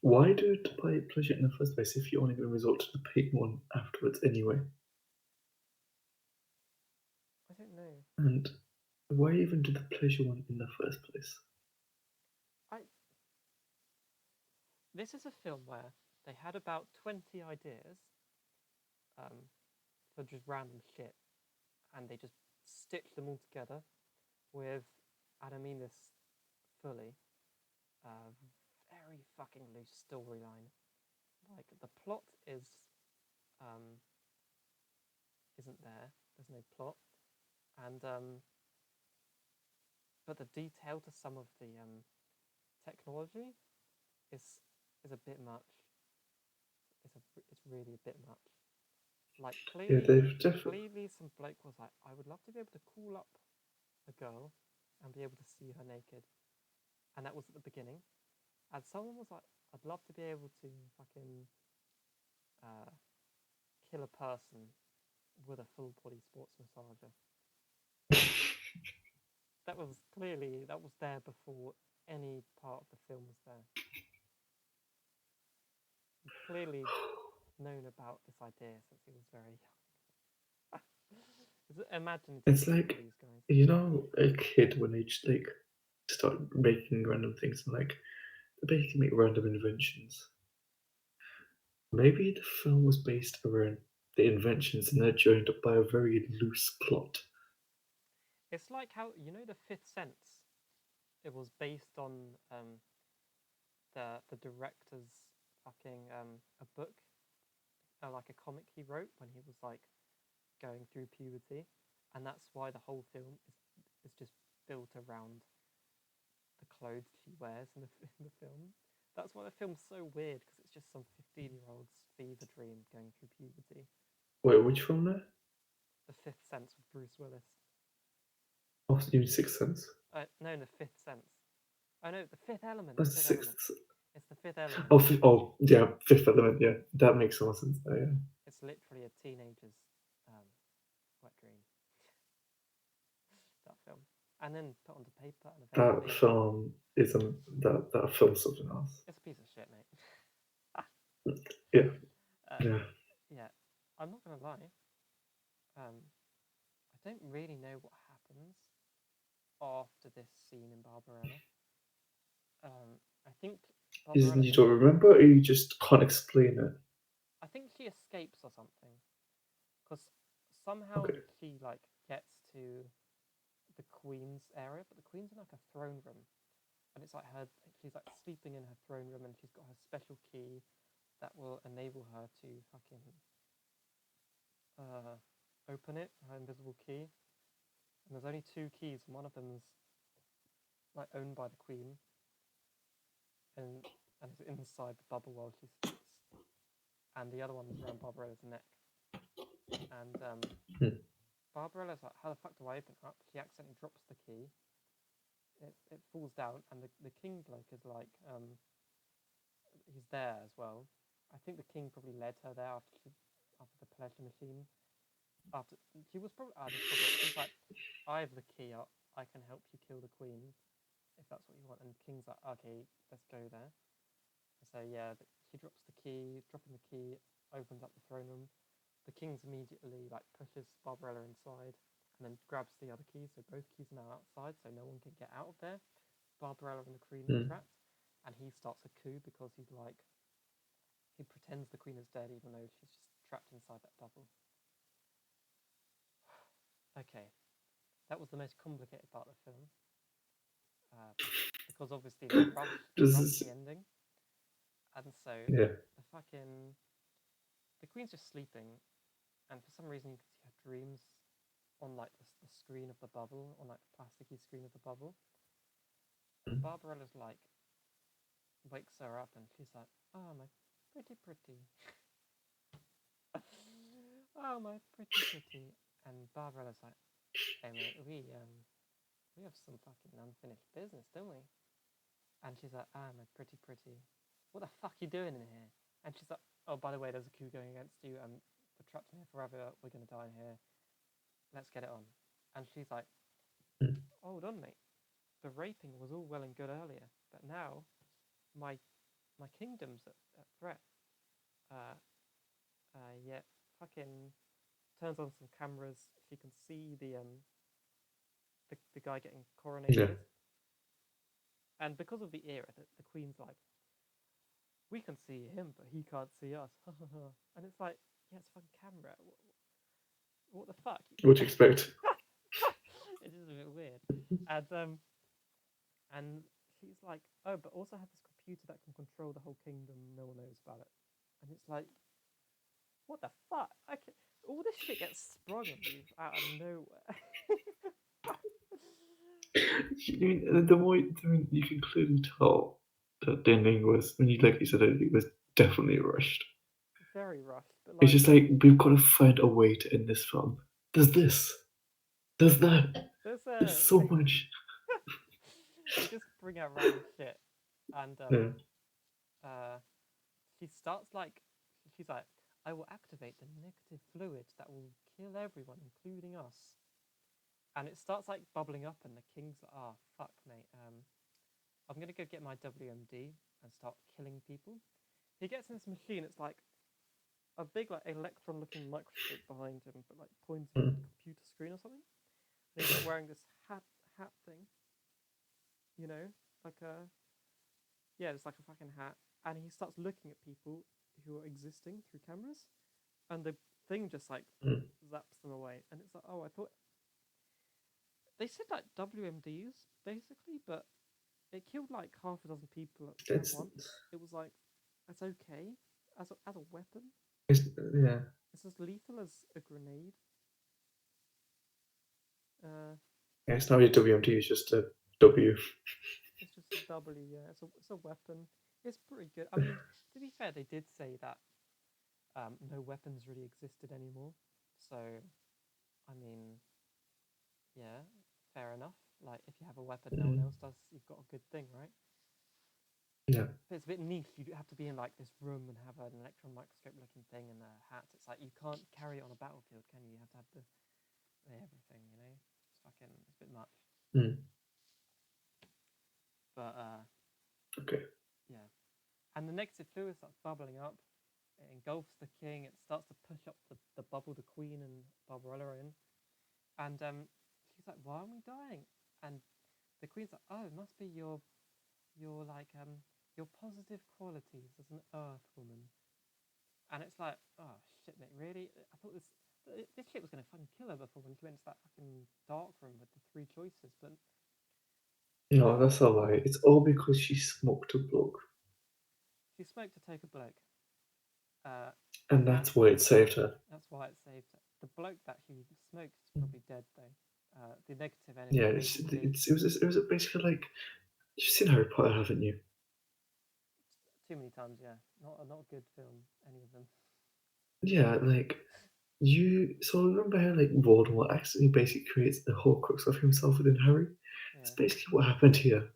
Why do it by pleasure in the first place if you're only going to resort to the pain one afterwards anyway? I don't know. And why even do the pleasure one in the first place? I This is a film where they had about 20 ideas for just random shit, and they just stitched them all together with, and I mean this fully, a very fucking loose storyline. Like the plot um, isn't there. There's no plot, and but the detail to some of the technology is is a bit much. It's really a bit much. Like Yeah, clearly, they've definitely. clearly, some bloke was like, "I would love to be able to call up a girl and be able to see her naked," and that was at the beginning. And someone was like, "I'd love to be able to fucking uh, kill a person with a full body sports massager." That was there before any part of the film was there. He clearly known about this idea since he was very young. Imaginative It's people, like, these guys. you know, a kid when they just like start making random things and like they basically make random inventions. Maybe the film was based around the inventions and they're joined up by a very loose plot. It's like how you know the Fifth Sense. It was based on the director's fucking a book, like a comic he wrote when he was like going through puberty, and that's why the whole film is just built around the clothes she wears in in the film. That's why the film's so weird because it's just some 15-year-old's fever dream going through puberty. Wait, which film there? The Fifth Sense with Bruce Willis. Oh, you mean Sixth Sense? No, the Fifth Sense. Oh no, the Fifth Element. The That's Fifth Element. Sixth. It's the Fifth Element. Oh, yeah, Fifth Element. Yeah, that makes more sense. Oh, yeah. It's literally a teenager's um, wet dream. That film, and then put onto paper and That eventually film is that film's something else. it's a piece of shit, mate. Yeah, uh, yeah. yeah, I'm not gonna lie. I don't really know what happens after this scene in Barbarella. I think Barbarella. You don't remember, or you just can't explain it? I think she escapes or something, because somehow Okay. she like gets to the Queen's area, but the Queen's in like a throne room, and it's like her. She's like sleeping in her throne room, and she's got her special key that will enable her to fucking uh, open it. Her invisible key, and there's only two keys, and one of them's like owned by the Queen, and and it's inside the bubble while she sleeps, and the other one's around Barbarella's neck. And Hmm. Barbarella's like, "How the fuck do I open it up?" She accidentally drops the key. It falls down, and the king bloke is like, he's there as well. I think the king probably led her there after the pleasure machine. After she was probably, this is probably it. She's like, "I have the key up. I can help you kill the queen if that's what you want." And the king's like, "Okay, let's go there." So yeah, she drops the key. Dropping the key opens up the throne room. The king's immediately like pushes Barbarella inside and then grabs the other keys. So both keys are now outside, so no one can get out of there. Barbarella and the queen are Hmm. trapped, and he starts a coup because he pretends the queen is dead even though she's just trapped inside that bubble. Okay, that was the most complicated part of the film, uh, because obviously they This rushed is the ending, and so yeah. the queen's just sleeping, and for some reason you can see her dreams on like the screen of the bubble, on like the plasticky screen of the bubble. And Barbarella's like, wakes her up and she's like, oh, my pretty. Oh, my pretty. And Barbarella's like, hey, mate, we have some fucking unfinished business, don't we? And she's like, ah, my pretty. What the fuck are you doing in here? And she's like, oh, by the way, there's a coup going against you. We're trapped in here forever. We're going to die in here. Let's get it on. And she's like, hold on, mate. The raping was all well and good earlier, but now my kingdom's at threat. Uh, yeah, fucking turns on some cameras. She can see the guy getting Yeah. coronated, and because of the era, the queen's like, we can see him, but he can't see us. And it's like, yeah, it's a fucking camera. What the fuck? What do you expect? It's just a bit weird. And she's like, oh, but also have this computer that can control the whole kingdom. No one knows about it. And it's like, what the fuck? All this shit gets sprung on you out of nowhere. The more you can clearly tell that the ending was, when you like you said, it was definitely rushed. Very rushed, but It's like, just like we've got to find a way to end this film. There's this, there's that, there's there's so much. they just bring out random shit, and Yeah. uh, she starts like, she's like, I will activate the negative fluid that will kill everyone, including us. And it starts like bubbling up, and the king's like, oh fuck, mate. I'm gonna go get my WMD and start killing people. He gets in this machine. It's like a big like electron-looking microscope behind him, but like pointing at Mm. the computer screen or something. And he's like wearing this hat thing, you know, like a yeah, it's like a fucking hat. And he starts looking at people who are existing through cameras, and the thing just like Mm. zaps them away. And it's like, oh, I thought they said like WMDs basically, but it killed like half a dozen people at It's, once. It was like, that's okay as a weapon. it's yeah. It's as lethal as a grenade. Uh, Yeah, it's not really WMT. It's just a W. it's just a W. Yeah, it's a weapon. It's pretty good. I mean, to be fair, they did say that no weapons really existed anymore. So, I mean, yeah, fair enough. Like, if you have a weapon no one Mm. else does, you've got a good thing, right? Yeah. But it's a bit niche. You have to be in like this room and have an electron microscope looking thing and a hat. It's like you can't carry it on a battlefield, can you? You have to have the everything, you know? It's a bit much. Mm. But Okay. yeah. And the negative fluid starts bubbling up. It engulfs the king. It starts to push up the bubble the queen and Barbarella are in. And she's like, why are we dying? And the queen's like, oh, it must be your like your positive qualities as an earth woman. And it's like, oh shit, mate, really? I thought this shit was gonna fucking kill her before when she went to that fucking dark room with the three choices. But No, no, that's a lie. It's all because she smoked a bloke, she smoked to take a bloke, uh, and and that that's why it saved her. that's why it saved her. The bloke that she smoked is probably dead though. The negative Yeah, energy basically it was basically like, you've seen Harry Potter, haven't you? too many times. Yeah, not a good film. Any of them. Yeah, like so remember how like Voldemort accidentally basically creates the Horcrux of himself within Harry? It's Yeah, basically what happened here.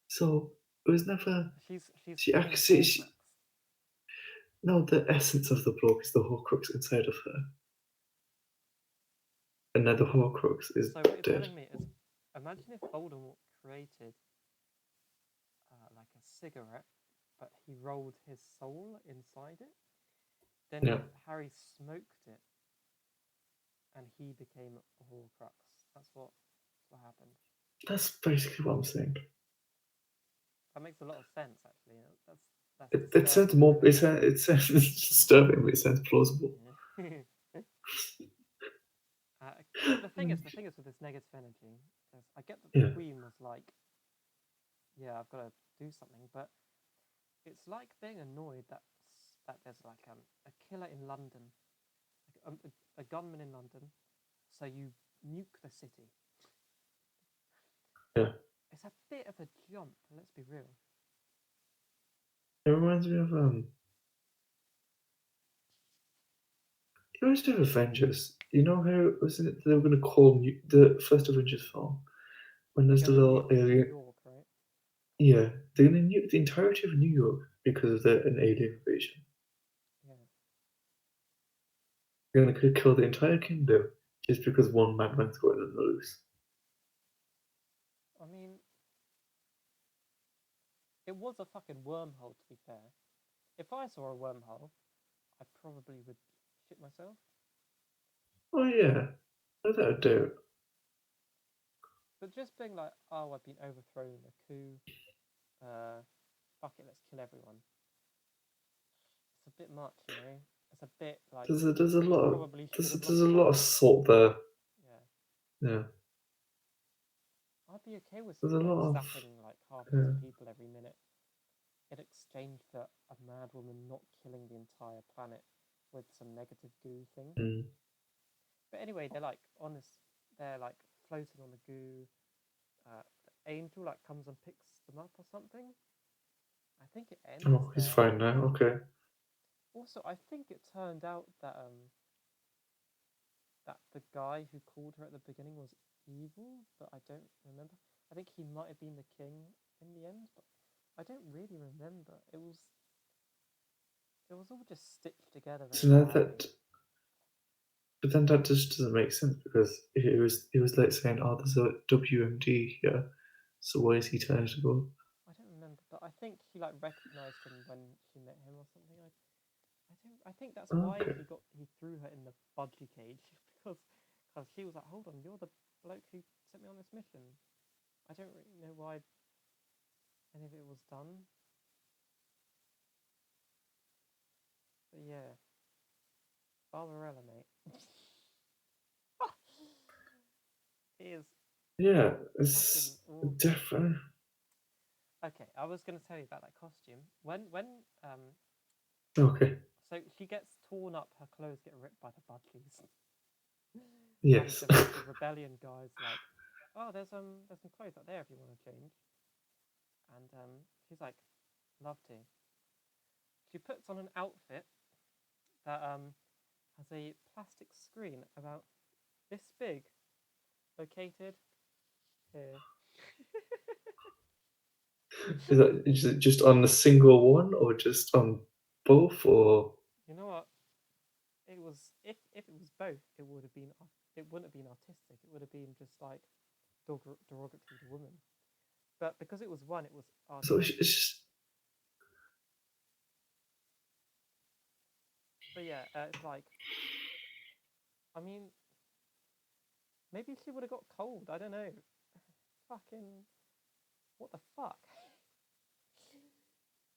So it was never she's she becoming a actually Horcrux. no, the essence of the bloke is the Horcrux inside of her, and now the Horcrux is So what you're dead. telling me is, imagine if Voldemort created like a cigarette, but he rolled his soul inside it. Then Yeah, Harry smoked it, and he became a Horcrux. That's what happened. that's basically what I'm saying. That makes a lot of sense, actually. That's It sounds disturbing, more. really. It sounds disturbing, but it sounds plausible. Yeah. But the thing is with this negative energy, I get that the Yeah, Queen was like, yeah, I've got to do something, but it's like being annoyed that there's like a killer in London, like a gunman in London, so you nuke the city. yeah. It's a bit of a jump. Let's be real. It reminds me of It reminds me of Avengers. You know how was it they were going to call the first Avengers film when They're there's the gonna little nuke New alien? York, right? Yeah, they're going to nuke the entirety of New York because of an alien invasion. Yeah. They're going to kill the entire kingdom just because one madman's going on the loose. I mean, it was a fucking wormhole. To be fair, if I saw a wormhole, I probably would shit myself. Oh yeah, without a doubt. But just being like, oh, I've been overthrown in a coup. Fuck it, let's kill everyone. It's a bit much, you know. It's a bit like There's a you lot of probably should have there's lost a lot of power. salt there. Yeah, Yeah, I'd be okay with there's a like lot of sapping like half of his yeah. people every minute in exchange for a mad woman not killing the entire planet with some negative goo thing. Mm. But anyway, they're like honest. They're like floating on the goo. The angel like comes and picks them up or something. I think it ends Oh, he's there. fine now. Okay. Also, I think it turned out that the guy who called her at the beginning was evil, but I don't remember. I think he might have been the king in the end, but I don't really remember. It was all just stitched together So very now badly. but then that just doesn't make sense because it was like saying, oh, there's a WMD here, so why is he telling us to go? I don't remember, but I think he like recognized him when she met him or something. I don't. I think that's why Okay. he threw her in the budgie cage because she was like, hold on, you're the bloke who sent me on this mission. I don't really know why any of it was done, but yeah, Barbarella, mate. Is Yeah, fucking it's awful. definitely Okay, I was gonna tell you about that costume. When okay. so she gets torn up, her clothes get ripped by the budgies, and Yes. the rebellion guys like, oh, there's some clothes out there if you want to change, and she's like, love to. She puts on an outfit that has a plastic screen about this big, located here. Is it just on the single one or just on both or You know what? It was if it was both, it would have been it wouldn't have been artistic. It would have been just like derogatory to women. But because it was one, it was so it's artistic. just But yeah, it's like I mean, maybe she would have got cold. I don't know. Fucking what the fuck?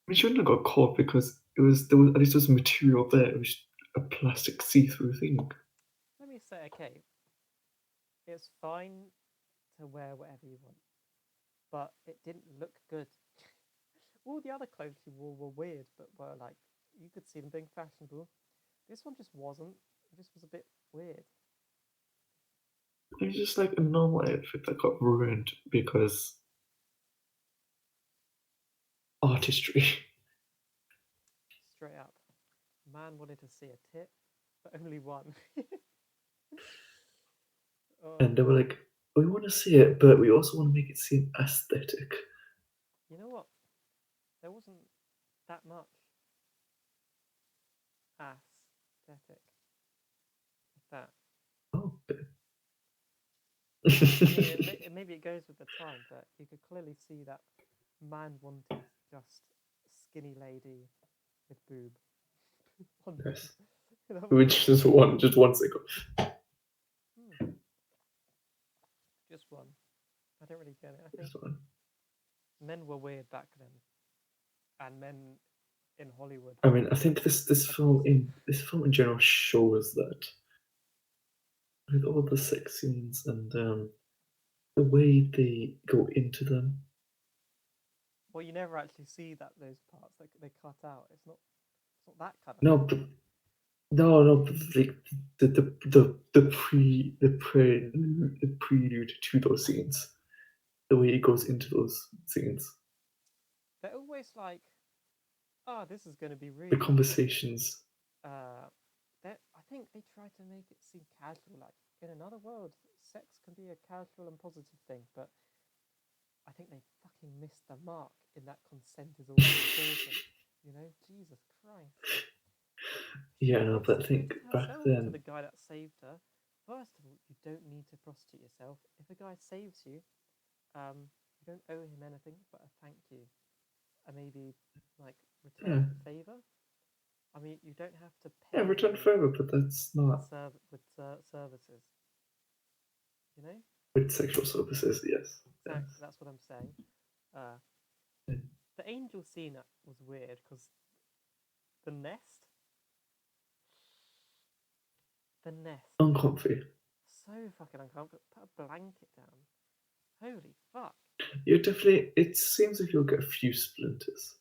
we shouldn't have got caught because there was at least there was material there. It was a plastic see-through thing. Let me say, okay, it's fine to wear whatever you want, but it didn't look good. All the other clothes she wore were weird, but were like you could see them being fashionable. This one just wasn't. It just was a bit weird. It was just like a normal outfit that got ruined because artistry. Straight up. Man wanted to see a tit, but only one. And Oh, they were like, we want to see it, but we also want to make it seem aesthetic. you know what? There wasn't that much aesthetic. If that. Oh, I mean, maybe it goes with the time, but you could clearly see that man wanted just skinny lady with boob on boob. yes. That was it. Which is just one second. Hmm, just one. I don't really get it. I think This one. men were weird back then, and men in Hollywood I mean, I think were this film abusive. in general shows that with all the sex scenes and the way they go into them. Well, you never actually see that those parts that they cut out. It's not that kind of No, film. but no, but like the prelude to those scenes, the way he goes into those scenes, They're always like, oh, this is going to be the really. conversations. Uh, I think they try to make it seem casual. Like in another world, sex can be a casual and positive thing, but I think they fucking missed the mark in that consent is always important. You know, Jesus Christ. She Yeah, no, but I think prostituted back herself to then, the guy that saved her. First of all, you don't need to prostitute yourself. If a guy saves you, you don't owe him anything but a thank you, and maybe like yeah, return the favor. I mean, you don't have to yeah, pay return him forever, but that's not with services. You know, with sexual services. Yes, exactly. yes. That's what I'm saying. Uh, Yeah. the angel scene was weird because the nest, the nest, Uncomfy. so fucking uncomfortable. Put a blanket down. Holy fuck. You definitely. It seems like you'll get a few splinters.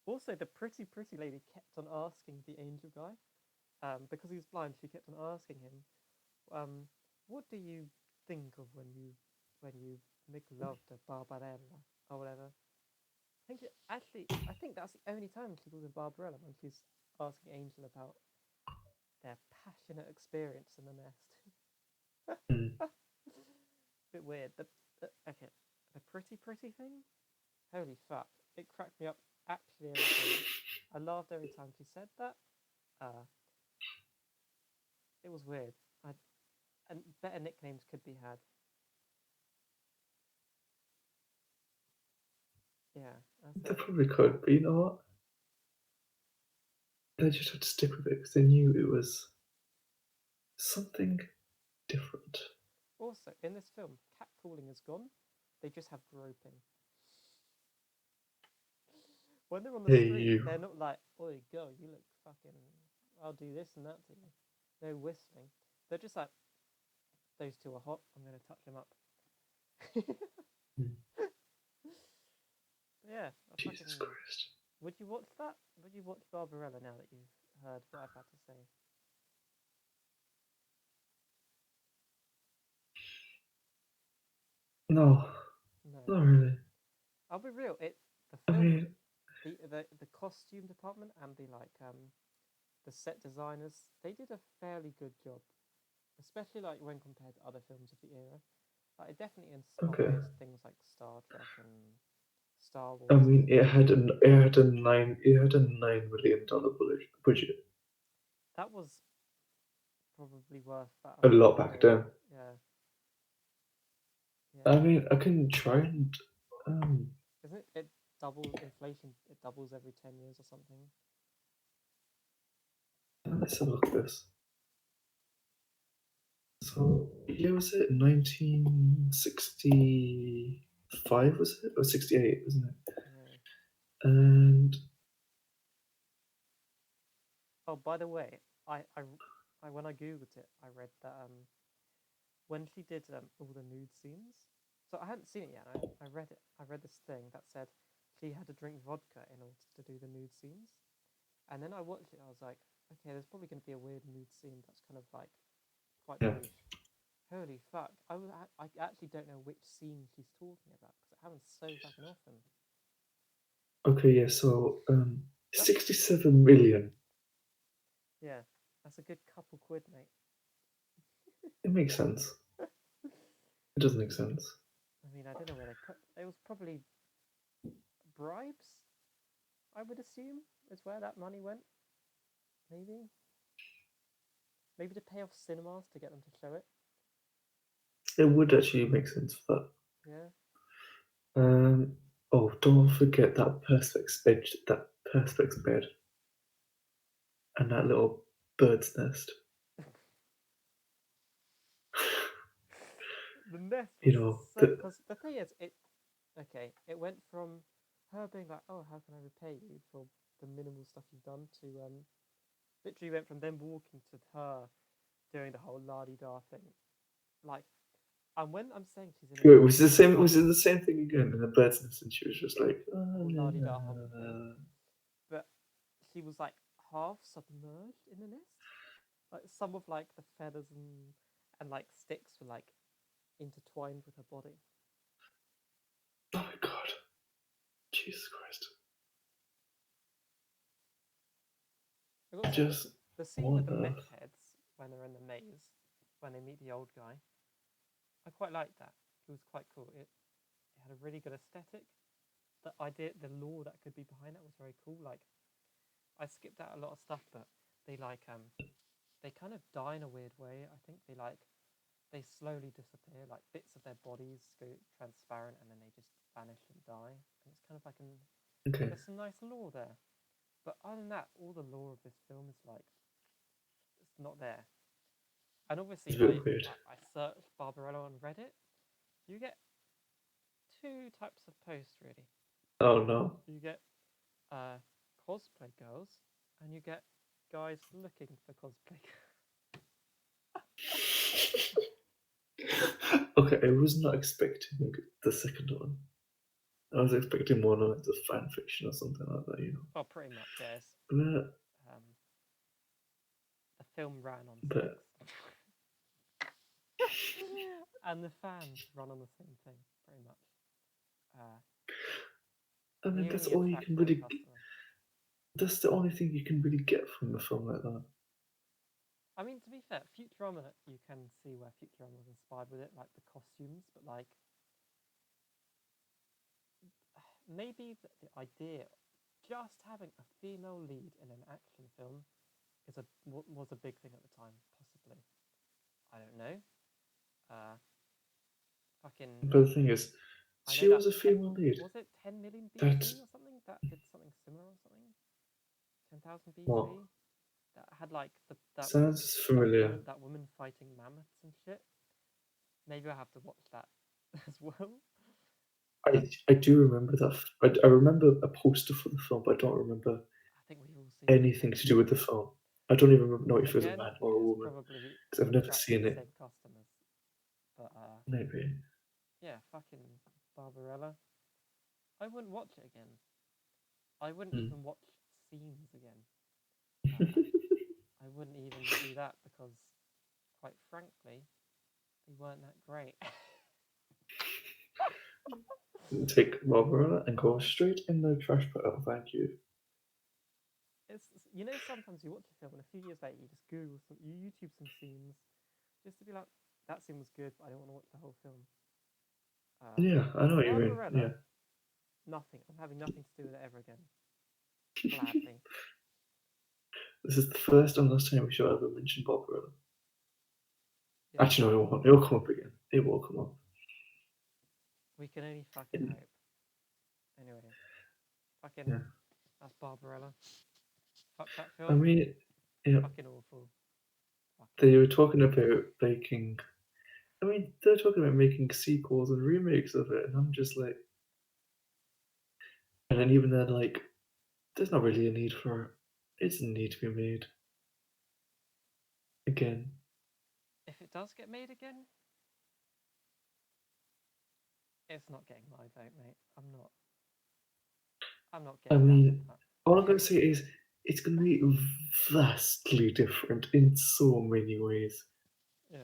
Also, the pretty lady kept on asking the angel guy, because he's blind. She kept on asking him, um, "What do you think of when you make love to Barbarella or whatever?" I think that's the only time she calls him Barbarella when she's asking Angel about their passionate experience in the nest. Mm. Bit weird. Okay, the pretty thing. Holy fuck! It cracked me up actually every time. I laughed every time she said that. Uh, it was weird. I and better nicknames could be had. Yeah, that's They it. probably could, but you know what? They just had to stick with it because they knew it was something different. Also, in this film, catcalling is gone. They just have groping. When they're on the Hey, street, you. they're not like, "Oi, girl, you look fucking. I'll do this and that to you." No whistling. They're just like, "Those two are hot. I'm gonna touch them up." Mm. Yeah, I Jesus fucking. Christ. Would you watch that? Would you watch Barbarella now that you've heard what I've had to say? No, No. not really. I'll be real. The I film, mean, the costume department and the set designers, they did a fairly good job, especially like when compared to other films of the era. Like, it definitely okay. inspired things like Star Trek and Star I Wars. mean, it had a $9 million budget. That was probably worth that A amount lot back today. then. Yeah, yeah. I mean, I can try and um, Isn't it? It doubles inflation. It doubles every 10 years or something. let's have a look at this. So, yeah, was it 1965? Was it or 68? Wasn't it? Yeah. And Oh, by the way, when I googled it, I read that when she did all the nude scenes. So I hadn't seen it yet. I read it. I read this thing that said she had to drink vodka in order to do the nude scenes. And then I watched it. I was like, okay, there's probably going to be a weird nude scene that's kind of like quite yeah, brief. Holy fuck! I actually don't know which scene she's talking about because it happens so fucking often. okay, yeah. So, 67 million. Yeah, that's a good couple quid, mate. It makes sense. It does make sense. I mean, I don't know where they put. It was probably bribes. I would assume is where that money went. Maybe, maybe to pay off cinemas to get them to show it. It would actually make sense for Yeah. that. Oh, don't forget that perspex bed, and that little bird's nest. The nest You was know, so because the thing is, okay, it went from her being like, "Oh, how can I repay you for the minimal stuff you've done?" to literally went from them walking to her doing the whole la di da thing. Like, and when I'm saying she's in a it was the same. Was bubble, it the same thing again in the bird's nest? And she was just like, the oh, whole la di yeah, da hobbit thing, but she was like half submerged in the nest. Like some of like the feathers and like sticks were like intertwined with her body. Oh my god. Jesus Christ. I gotta say, Just the scene what with the on mech earth? heads when they're in the maze, when they meet the old guy, I quite liked that. It was quite cool. It had a really good aesthetic. The idea, the lore that could be behind it was very cool. Like, I skipped out a lot of stuff, but they like they kind of die in a weird way. I think they slowly disappear. Like bits of their bodies go transparent, and then they just vanish and die. And it's kind of like Okay. there's some nice lore there. But other than that, all the lore of this film is like it's not there. And obviously, It's a bit weird. I searched Barbarella on Reddit. You get two types of posts really. Oh no. You get uh, cosplay girls, and you get guys looking for cosplay. Okay, I was not expecting the second one. I was expecting more like the fan fiction or something like that, you know. Oh, pretty much, yes. But, Um, the film ran on sex, but and the fans run on the same thing, pretty much. Uh, I mean, he that's only all you attracts can their really. customers. That's the only thing you can really get from a film like that. I mean, to be fair, Futurama, you can see where Futurama was inspired with it, like the costumes, but like maybe the idea, just having a female lead in an action film was a big thing at the time, possibly. I don't know. Uh, fucking, But the thing is, I know she that was a female lead. was it 10 million That BC or something that did something similar or something? 10,000 what BC that had like sounds familiar. that woman fighting mammoths and shit. Maybe I have to watch that as well. I do remember that. I remember a poster for the film, but I don't remember I think we've all seen that anything film. to do with the film. I don't even know if it was a Again, man or a it's woman probably because I've to never attract seen the it. same customers. But Maybe. yeah, fucking Barbarella. I wouldn't watch it again. I wouldn't Hmm. even watch scenes again. Uh, I wouldn't even do that because, quite frankly, they weren't that great. Take Barbarella and go straight in the trash pile. Thank you. You know, sometimes you watch a film and a few years later you just Google you YouTube some scenes just to be like, that scene was good, but I don't want to watch the whole film. Yeah, I know what you mean. Yeah. Barbarella, nothing. I'm having nothing to do with it ever again. Gladly. This is the first and last time we shall ever mention Barbarella. Yeah, Actually, no, it won't. It'll come up again. It will come up. we can only fucking hope. Anyway, fucking, Yeah. that's Barbarella. Fuck that I film. mean, yeah, Fucking awful. they Fucking. were talking about making. I mean, they're talking about making sequels and remakes of it, and I'm just like, and then even then, like, there's not really a need for it. It doesn't need to be made again. If it does get made again, it's not getting my vote, mate. I'm not I getting down with mean, that. all I'm gonna say is it's gonna be vastly different in so many ways, Yeah.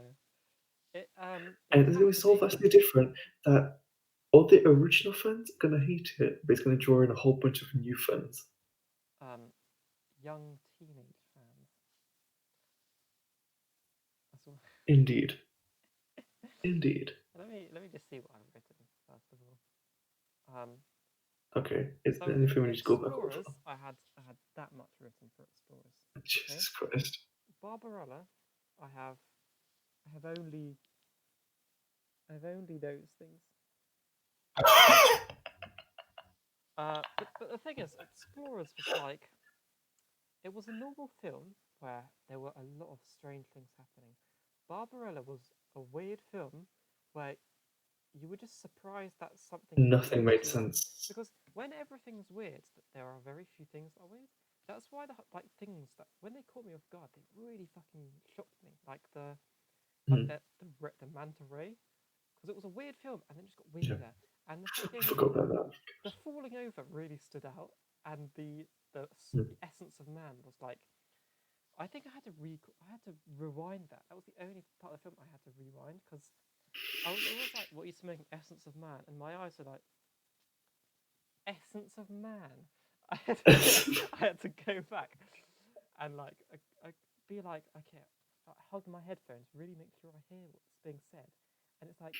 It and would it's have gonna be to so be. vastly different that all the original fans are gonna hate it, but it's gonna draw in a whole bunch of new fans. Um, young teenage fans. That's all. Indeed, indeed. Let me just see what I've written first of all. Okay, is So there anything we need to go back Explorers, over? I had that much written for Explorers. Okay, Jesus Christ. Barbarella, I have I have only those things. But the thing is, Explorers was like it was a normal film where there were a lot of strange things happening. Barbarella was a weird film where you were just surprised that something weird Nothing was made going on. sense. Because when everything's weird, there are very few things that are weird. That's why like things that when they caught me off guard, they really fucking shocked me. Like Hmm. the manta ray, because it was a weird film and then just got Yeah, weirder. And the I fucking forgot about that. the falling over really stood out, and Hmm. the essence of man was like I think I had to rewind that. That was the only part of the film I had to rewind because it was like, what are you smoking? Essence of Man. And my eyes were like, Essence of Man. I had to go back and like I be like, okay, hug my headphones, really make sure I hear what's being said. And it's like,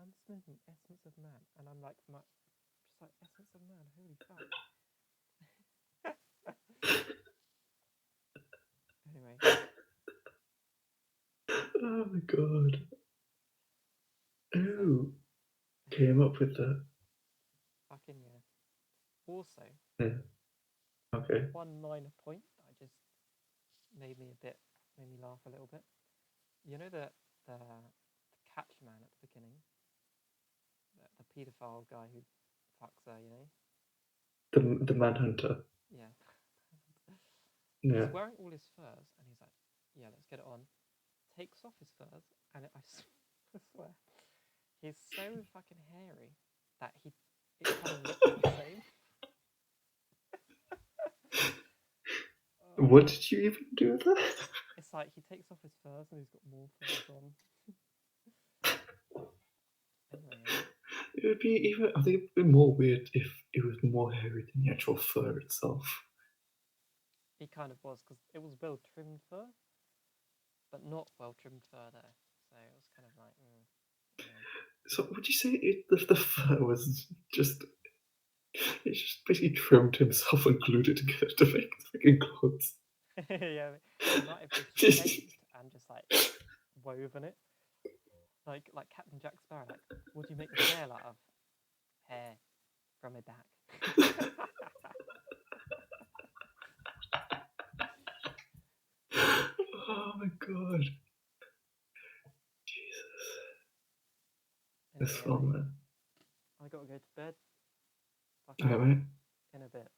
I'm smoking Essence of Man. And I'm like, just like, Essence of Man, holy fuck. Anyway, Oh my god. so Who came up with that? fucking yeah. Also, Yeah. Okay. one minor point that I just made me laugh a little bit. You know the catch man at the beginning, the paedophile guy who fucks her, you know? The Manhunter. Yeah. Yeah. He's wearing all his furs, and he's like, "Yeah, let's get it on." Takes off his furs, and I swear, he's so fucking hairy that it kind of looks the same. What Oh, did you even do with that? it's like he takes off his furs, and he's got more furs on. Anyway, It would be even. I think it would be more weird if it was more hairy than the actual fur itself. he kind of was, because it was well trimmed fur, but not well trimmed fur there. So it was kind of like, yeah. So would you say the fur was just? He just basically trimmed himself and glued it together to make fucking clothes. Yeah, he might have just shaved and just like woven it, like Captain Jack Sparrow. Like, what do you make the sail out of? Hair from a back. Oh my god. Jesus. This Anyway, yeah, film, mate, man. I gotta go to bed. Alright, Fucking mate. in a bit.